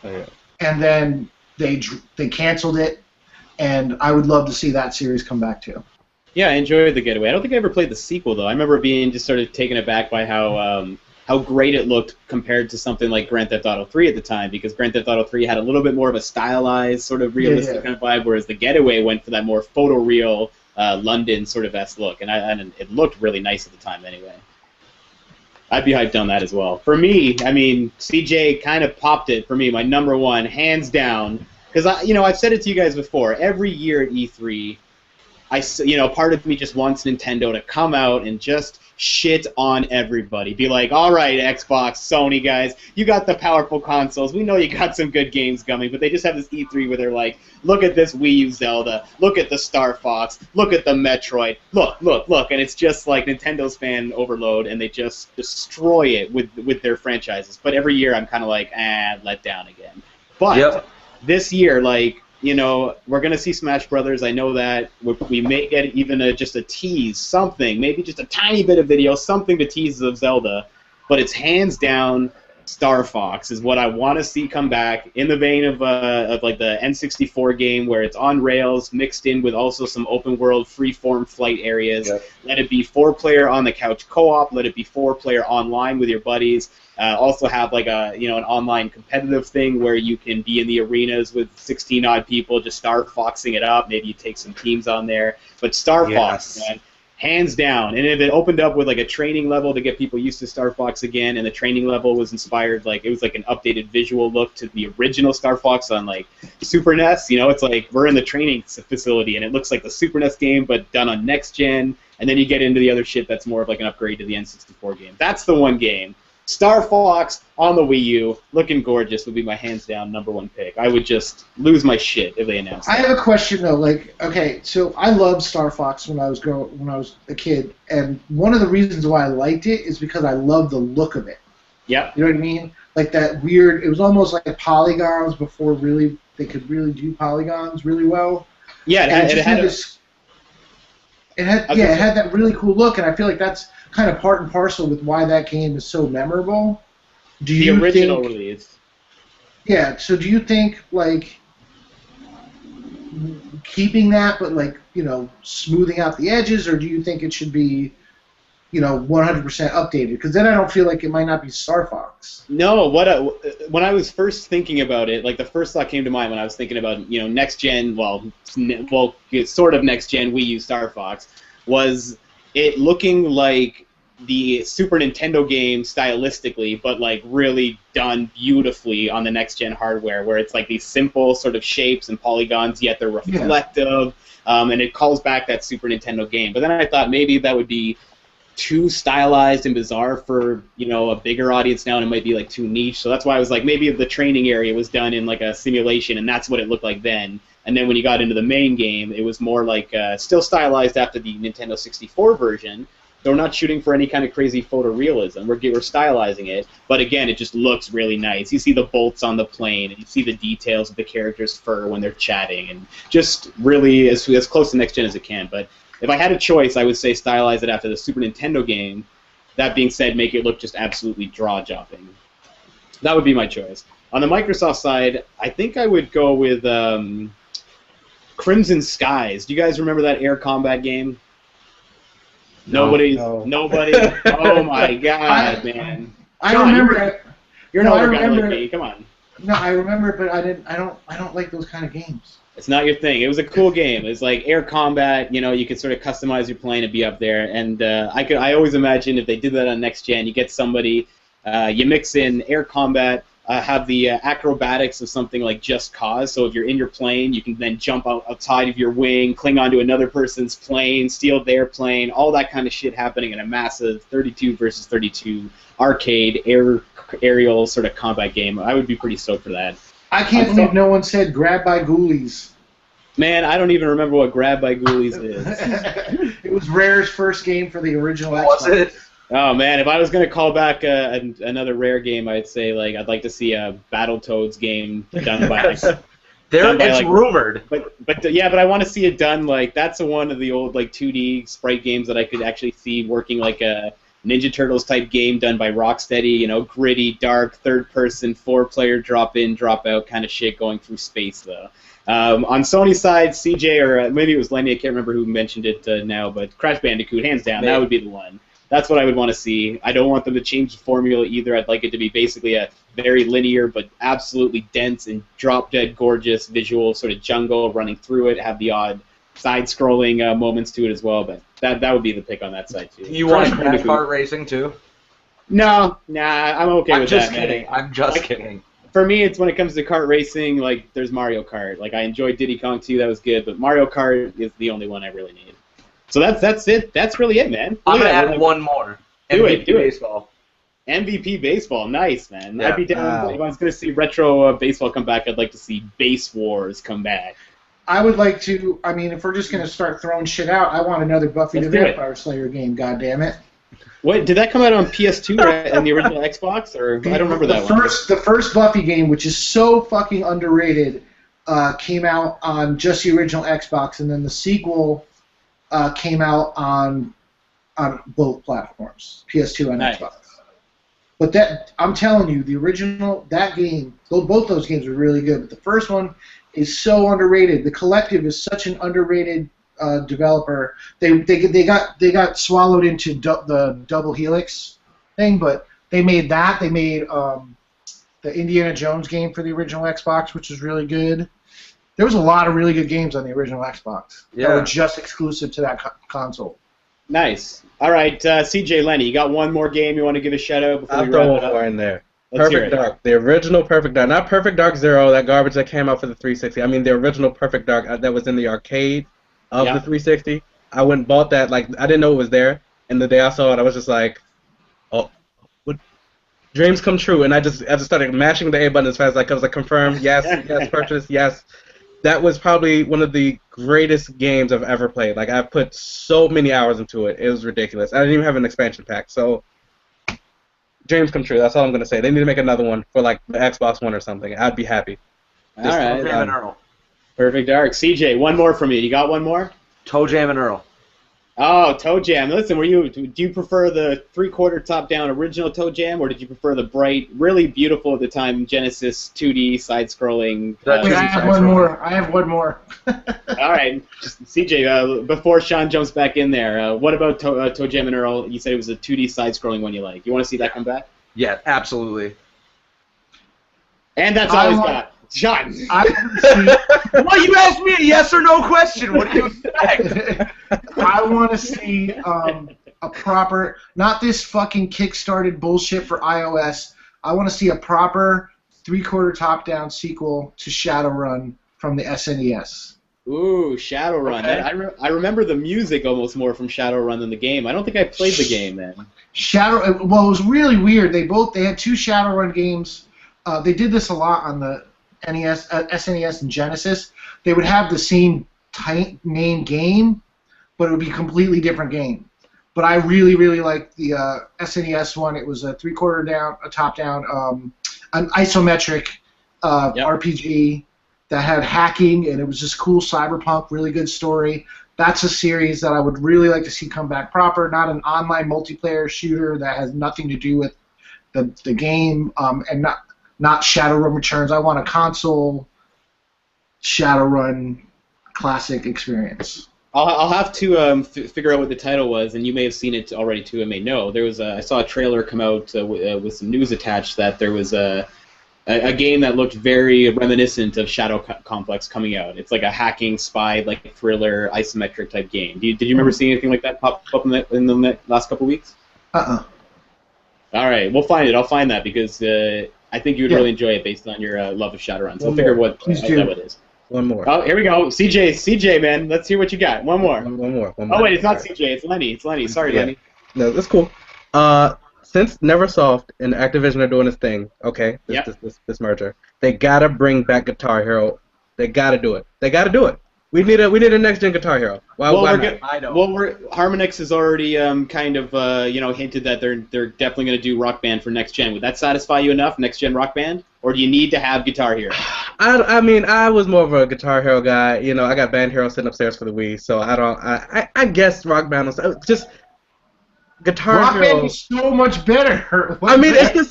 and then they canceled it. And I would love to see that series come back too. Yeah, I enjoyed The Getaway. I don't think I ever played the sequel though. I remember being just sort of taken aback by how great it looked compared to something like Grand Theft Auto 3 at the time, because Grand Theft Auto 3 had a little bit more of a stylized, sort of realistic kind of vibe, whereas The Getaway went for that more photoreal London sort of esque look, and it looked really nice at the time anyway. I'd be hyped on that as well. For me, I mean, CJ kind of popped it for me, my number one, hands down, because I've said it to you guys before. Every year at E3, part of me just wants Nintendo to come out and just shit on everybody. Be like, all right, Xbox, Sony guys, you got the powerful consoles. We know you got some good games coming, but they just have this E3 where they're like, look at this Wii U Zelda, look at the Star Fox, look at the Metroid, look, and it's just like Nintendo's fan overload, and they just destroy it with their franchises. But every year I'm kind of like, let down again. But this year, we're going to see Smash Brothers. I know that. We may get even just a tease, something, maybe just a tiny bit of video, something to tease of Zelda. But it's hands down Star Fox is what I want to see come back in the vein of like the N64 game where it's on rails mixed in with also some open world free-form flight areas. Yep. Let it be 4-player on the couch co-op. Let it be 4-player online with your buddies. Also have like an online competitive thing where you can be in the arenas with 16-odd people just Star Foxing it up. Maybe you take some teams on there. But Star Fox, man, hands down. And if it opened up with like a training level to get people used to Star Fox again, and the training level was inspired, it was like an updated visual look to the original Star Fox on like Super NES. It's like we're in the training facility and it looks like the Super NES game but done on next gen. And then you get into the other shit that's more of like an upgrade to the N64 game. That's the one game. Star Fox on the Wii U, looking gorgeous, would be my hands down number one pick. I would just lose my shit if they announced that. I have a question though. So I loved Star Fox when I was a kid, and one of the reasons why I liked it is because I loved the look of it. Yeah. You know what I mean? Like that weird. It was almost like polygons before they could really do polygons really well. Yeah, it had that really cool look, and I feel like that's kind of part and parcel with why that game is so memorable. The original release. Yeah, so do you think, keeping that, but, smoothing out the edges, or do you think it should be, 100% updated? Because then I don't feel like it might not be Star Fox. No, when I was first thinking about it, the first thought came to mind when I was thinking about, next gen, sort of next gen Wii U Star Fox, was it looking like the Super Nintendo game stylistically, but really done beautifully on the next gen hardware, where it's like these simple sort of shapes and polygons, yet they're reflective, and it calls back that Super Nintendo game. But then I thought maybe that would be too stylized and bizarre for a bigger audience now, and it might be too niche. So that's why I was like, maybe if the training area was done in a simulation, and that's what it looked like then. And then when you got into the main game, it was more still stylized after the Nintendo 64 version, So we're not shooting for any kind of crazy photorealism. We're stylizing it, but again, it just looks really nice. You see the bolts on the plane, and you see the details of the character's fur when they're chatting, and just really as close to next gen as it can. But if I had a choice, I would say stylize it after the Super Nintendo game. That being said, make it look just absolutely jaw-dropping. That would be my choice. On the Microsoft side, I think I would go with Crimson Skies. Do you guys remember that air combat game? Nobody. Oh my god, man. I remember it. You're an older guy like me. Come on. No, I remember, but I don't like those kind of games. It's not your thing. It was a cool game. It was like air combat. You know, you could sort of customize your plane and be up there. And I always imagine if they did that on next gen, you get somebody, you mix in air combat. Have the acrobatics of something like Just Cause. So if you're in your plane, you can then jump outside of your wing, cling onto another person's plane, steal their plane, all that kind of shit happening in a massive 32 versus 32 arcade aerial sort of combat game. I would be pretty stoked for that. I can't believe no one said Grab by Ghoulies. Man, I don't even remember what Grab by Ghoulies is. It was Rare's first game for the original Xbox. Was it? Oh man, if I was gonna call back another Rare game, I'd say I'd like to see a Battletoads game done by it's rumored. But I want to see it done that's one of the old 2D sprite games that I could actually see working like a Ninja Turtles type game done by Rocksteady. You know, gritty, dark, third-person, 4-player drop-in, drop-out kind of shit going through space though. On Sony's side, CJ or maybe it was Lenny, I can't remember who mentioned it now, but Crash Bandicoot, hands down, that would be the one. That's what I would want to see. I don't want them to change the formula either. I'd like it to be basically a very linear but absolutely dense and drop-dead gorgeous visual sort of jungle running through it, have the odd side-scrolling moments to it as well, but that would be the pick on that side too. You want kart racing too? No, I'm okay with that. I'm just kidding. For me, it's when it comes to kart racing, there's Mario Kart. I enjoyed Diddy Kong 2, that was good, but Mario Kart is the only one I really need. So that's it. That's really it, man. I'm gonna add one more. Do it. Baseball. MVP baseball, nice, man. Yeah. I'd be down. If I was gonna see retro baseball come back, I'd like to see Base Wars come back. I would like to. I mean, if we're just gonna start throwing shit out, I want another Buffy the Vampire Slayer game. God damn it! What did that come out on PS2 or on the original Xbox? Or I don't remember that one. The first Buffy game, which is so fucking underrated, came out on just the original Xbox, and then the sequel came out on both platforms, PS2 and Xbox. But I'm telling you, the original, that game, both those games are really good. But the first one is so underrated. The Collective is such an underrated developer. They got swallowed into the Double Helix thing, but they made that. They made the Indiana Jones game for the original Xbox, which was really good. There was a lot of really good games on the original Xbox that were just exclusive to that console. Nice. All right, CJ, Lenny, you got one more game you want to give a shout out before we wrap it up? I'll throw one more in there. Let's Perfect Dark, the original Perfect Dark, not Perfect Dark Zero, that garbage that came out for the 360. I mean the original Perfect Dark that was in the arcade of the 360. I went and bought that. I didn't know it was there, and the day I saw it, I was just like, oh, what? Dreams come true, and I just started mashing the A button as fast as I could. I was like, confirm, yes, yes, purchase, yes. That was probably one of the greatest games I've ever played. I put so many hours into it. It was ridiculous. I didn't even have an expansion pack. So, dreams come true. That's all I'm going to say. They need to make another one for the Xbox One or something. I'd be happy. All right. Perfect Dark. CJ, one more from you. You got one more? Toe Jam and Earl. Oh, Toe Jam. Listen, do you prefer the 3/4 top-down original Toe Jam, or did you prefer the bright, really beautiful at the time Genesis 2D side-scrolling? I have one more. All right, just CJ. Before Sean jumps back in there, what about Toe Jam and Earl? You said it was a 2D side-scrolling one you like. You want to see that come back? Yeah, absolutely. And that's all he's got. Sean. Well, you asked me a yes or no question. What do you expect? I want to see a proper, not this fucking kickstarted bullshit for iOS. I want to see a proper 3/4 top-down sequel to Shadowrun from the SNES. Ooh, Shadowrun. Okay. I remember the music almost more from Shadowrun than the game. I don't think I played the game then. Well, it was really weird. They had two Shadowrun games. They did this a lot on the NES, SNES, and Genesis. They would have the same name game, but it would be a completely different game. But I really, really liked the SNES one. It was a 3/4 down, a top down, an isometric RPG that had hacking, and it was just cool cyberpunk, really good story. That's a series that I would really like to see come back proper, not an online multiplayer shooter that has nothing to do with the game, and not Shadowrun Returns. I want a console Shadowrun classic experience. I'll have to figure out what the title was, and you may have seen it already too. And may know there was I saw a trailer come out with some news attached that there was a game that looked very reminiscent of Shadow Complex coming out. It's like a hacking spy, like thriller, isometric type game. Did you remember seeing anything like that pop up in the last couple weeks? Uh-uh. All right, we'll find it. I'll find that because I think you would really enjoy it based on your love of Shadowrun. So we'll figure out what it is. One more. Oh, here we go. CJ, man. Let's hear what you got. One more. One more. Oh, wait, it's not CJ. It's Lenny. Sorry, Lenny. No, that's cool. Since Neversoft and Activision are doing this thing, okay, this merger, they gotta bring back Guitar Hero. They gotta do it. We need a next gen Guitar Hero. Why not? I don't. Well, Harmonix has already kind of hinted that they're definitely going to do Rock Band for next gen. Would that satisfy you enough, next gen Rock Band, or do you need to have Guitar Hero? I mean, I was more of a Guitar Hero guy. You know, I got Band Hero sitting upstairs for the Wii, so I guess Rock Band was just Guitar Rock Hero. Band is so much better. I mean, it's the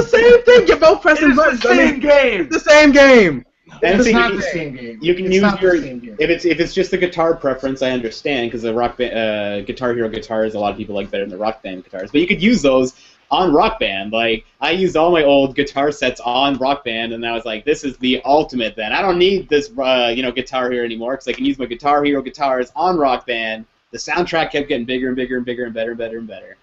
same thing. You're both pressing buttons. It's the same game. It's the same game. It's not the same game. You can use your if it's just the guitar preference. I understand because the Rock Band, Guitar Hero guitars, a lot of people like better than the Rock Band guitars. But you could use those on Rock Band. Like I used all my old guitar sets on Rock Band, and I was like, this is the ultimate. Then I don't need this Guitar Hero anymore because I can use my Guitar Hero guitars on Rock Band. The soundtrack kept getting bigger and bigger and bigger and better and better and better.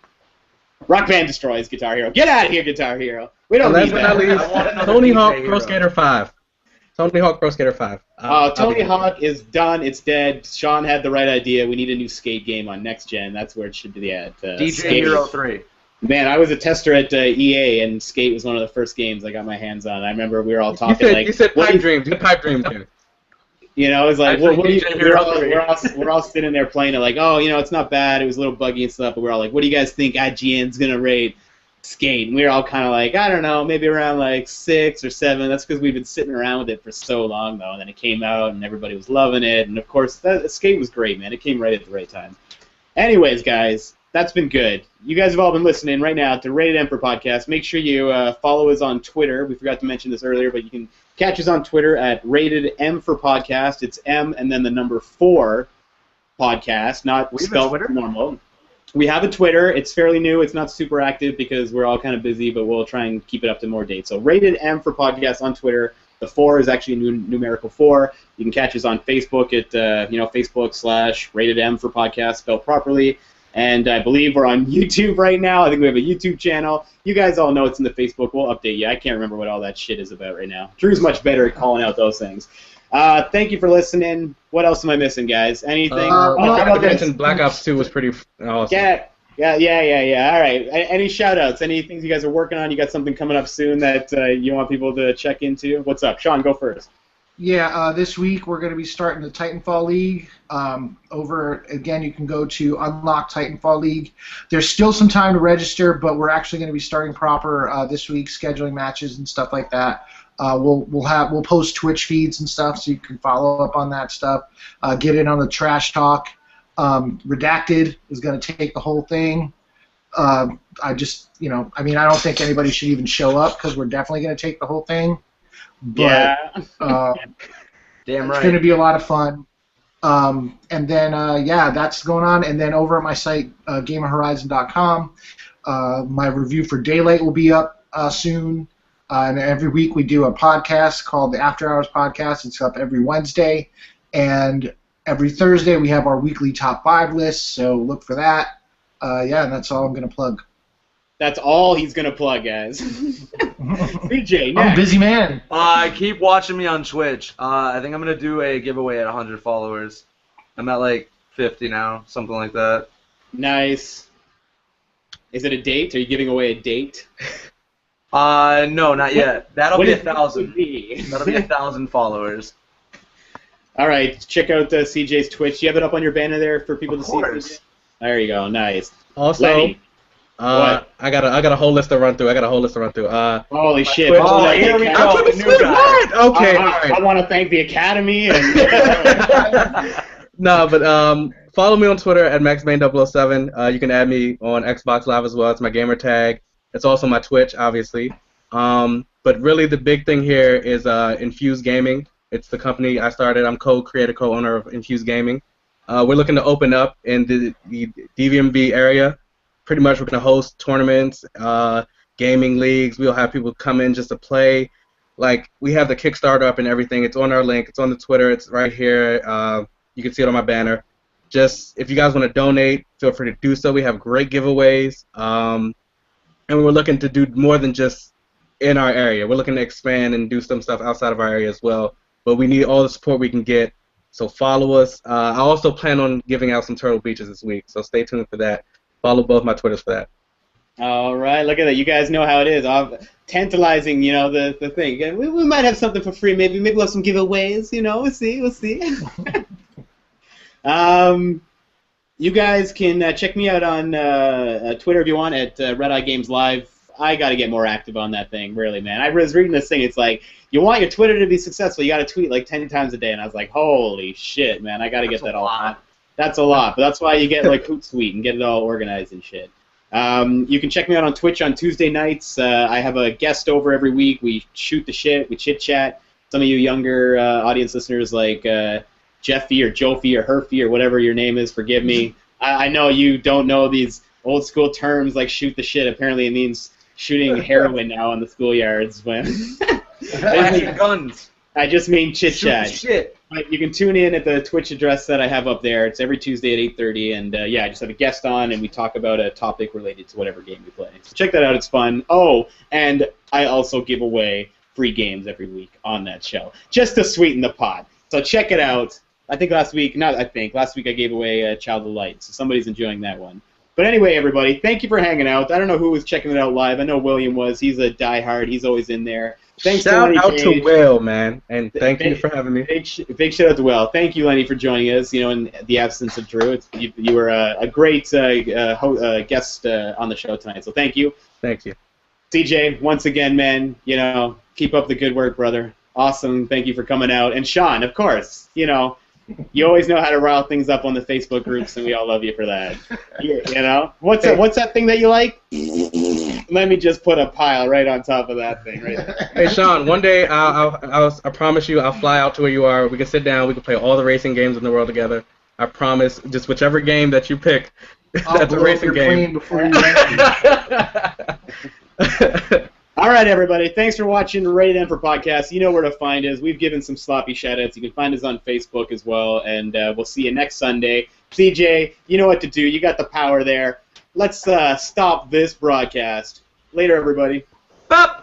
Rock Band destroys Guitar Hero. Get out of here, Guitar Hero. We don't need that. Tony Hawk Pro Skater 5. Tony Hawk Pro Skater 5. Tony Hawk is done. It's dead. Sean had the right idea. We need a new skate game on next gen. That's where it should be at. DJ Hero 3. Man, I was a tester at EA, and Skate was one of the first games I got my hands on. I remember we were all talking you said Pipe Dreams. You Pipe Dreams here. You know, it was like, we're all sitting there playing it like, oh, it's not bad. It was a little buggy and stuff, but we're all like, what do you guys think IGN's going to rate Skate? And we were all kind of like, I don't know, maybe around like 6 or 7. That's because we've been sitting around with it for so long, though. And then it came out, and everybody was loving it. And, of course, Skate was great, man. It came right at the right time. Anyways, guys, that's been good. You guys have all been listening right now to Rated M for Podcast. Make sure you follow us on Twitter. We forgot to mention this earlier, but you can catch us on Twitter at Rated M for Podcast. It's M and then the number 4 podcast, not spelled normal. We have a Twitter. It's fairly new. It's not super active because we're all kind of busy, but we'll try and keep it up to more dates. So Rated M for Podcast on Twitter. The 4 is actually a numerical 4. You can catch us on Facebook at Facebook.com/Rated M for Podcast, spelled properly. And I believe we're on YouTube right now. I think we have a YouTube channel. You guys all know it's in the Facebook. We'll update you. I can't remember what all that shit is about right now. Drew's much better at calling out those things. Thank you for listening. What else am I missing, guys? Anything? I mentioned Black Ops 2 was pretty awesome. Yeah. All right. Any shout-outs? Any things you guys are working on? You got something coming up soon that you want people to check into? What's up? Sean, go first. Yeah, this week we're going to be starting the Titanfall League. Again, you can go to Unlock Titanfall League. There's still some time to register, but we're actually going to be starting proper this week, scheduling matches and stuff like that. We'll post Twitch feeds and stuff, so you can follow up on that stuff. Get in on the trash talk. Redacted is going to take the whole thing. I don't think anybody should even show up because we're definitely going to take the whole thing. But, damn right. It's going to be a lot of fun. And then, that's going on. And then over at my site, GameHorizon.com, my review for Daylight will be up soon. And every week we do a podcast called the After Hours Podcast. It's up every Wednesday. And every Thursday we have our weekly top 5 list, so look for that. And that's all I'm going to plug. That's all he's going to plug, guys. CJ, next. I'm a busy man. Keep watching me on Twitch. I think I'm going to do a giveaway at 100 followers. I'm at like 50 now, something like that. Nice. Is it a date? Are you giving away a date? No, not yet. That'll be 1,000. Be? That'll be 1,000 followers. All right, check out CJ's Twitch. You have it up on your banner there for people to see. There you go. Nice. Also, Lenny. I got a whole list to run through. Holy shit! Twitch- Oh, here we go. I'm The new guy. Okay, all I right. want to thank the Academy and. No, but follow me on Twitter at MaxBane007. You can add me on Xbox Live as well. It's my gamer tag. It's also my Twitch, obviously. But really, the big thing here is Infuse Gaming. It's the company I started. I'm co-creator, co-owner of Infuse Gaming. We're looking to open up in the DMV area. Pretty much, we're going to host tournaments, gaming leagues. We'll have people come in just to play. Like, we have the Kickstarter up and everything. It's on our link. It's on the Twitter. It's right here. You can see it on my banner. Just, if you guys want to donate, feel free to do so. We have great giveaways. And we're looking to do more than just in our area. We're looking to expand and do some stuff outside of our area as well. But we need all the support we can get. So follow us. I also plan on giving out some Turtle Beaches this week. So stay tuned for that. Follow both my Twitters for that. All right, look at that. You guys know how it is. Tantalizing, the thing. We might have something for free. Maybe we'll have some giveaways. We'll see. You guys can check me out on Twitter if you want at Red Eye Games Live. I got to get more active on that thing, really, man. I was reading this thing. It's like, you want your Twitter to be successful, you got to tweet like 10 times a day. And I was like, holy shit, man, I got to get that all on. That's a lot, but that's why you get like Hootsuite and get it all organized and shit. You can check me out on Twitch on Tuesday nights. I have a guest over every week. We shoot the shit. We chit-chat. Some of you younger audience listeners like Jeffy or Jofi or Herfy or whatever your name is, forgive me. I know you don't know these old school terms like shoot the shit. Apparently it means shooting heroin now on the schoolyards. Guns. I just mean chit-chat. Shit. But you can tune in at the Twitch address that I have up there. It's every Tuesday at 8:30, and I just have a guest on, and we talk about a topic related to whatever game we play. So check that out. It's fun. Oh, and I also give away free games every week on that show, just to sweeten the pot. So check it out. Last week I gave away Child of Light, so somebody's enjoying that one. But anyway, everybody, thank you for hanging out. I don't know who was checking it out live. I know William was. He's a diehard. He's always in there. Thanks Shout to out to Will, man, and thank you for having me. Big shout out to Will. Thank you, Lenny, for joining us. In the absence of Drew, you were a great guest on the show tonight. So thank you. Thank you. CJ, once again, man, keep up the good work, brother. Awesome. Thank you for coming out. And Sean, of course, you always know how to rile things up on the Facebook groups, and we all love you for that. What's that thing that you like? Let me just put a pile right on top of that thing right there. Hey Sean, one day I promise you I'll fly out to where you are. We can sit down. We can play all the racing games in the world together. I promise. Just whichever game that you pick, that's a racing game. Before you All right, everybody. Thanks for watching Rated M for Podcast. You know where to find us. We've given some sloppy shout-outs. You can find us on Facebook as well, and we'll see you next Sunday. CJ, you know what to do. You got the power there. Let's stop this broadcast. Later, everybody. Bop!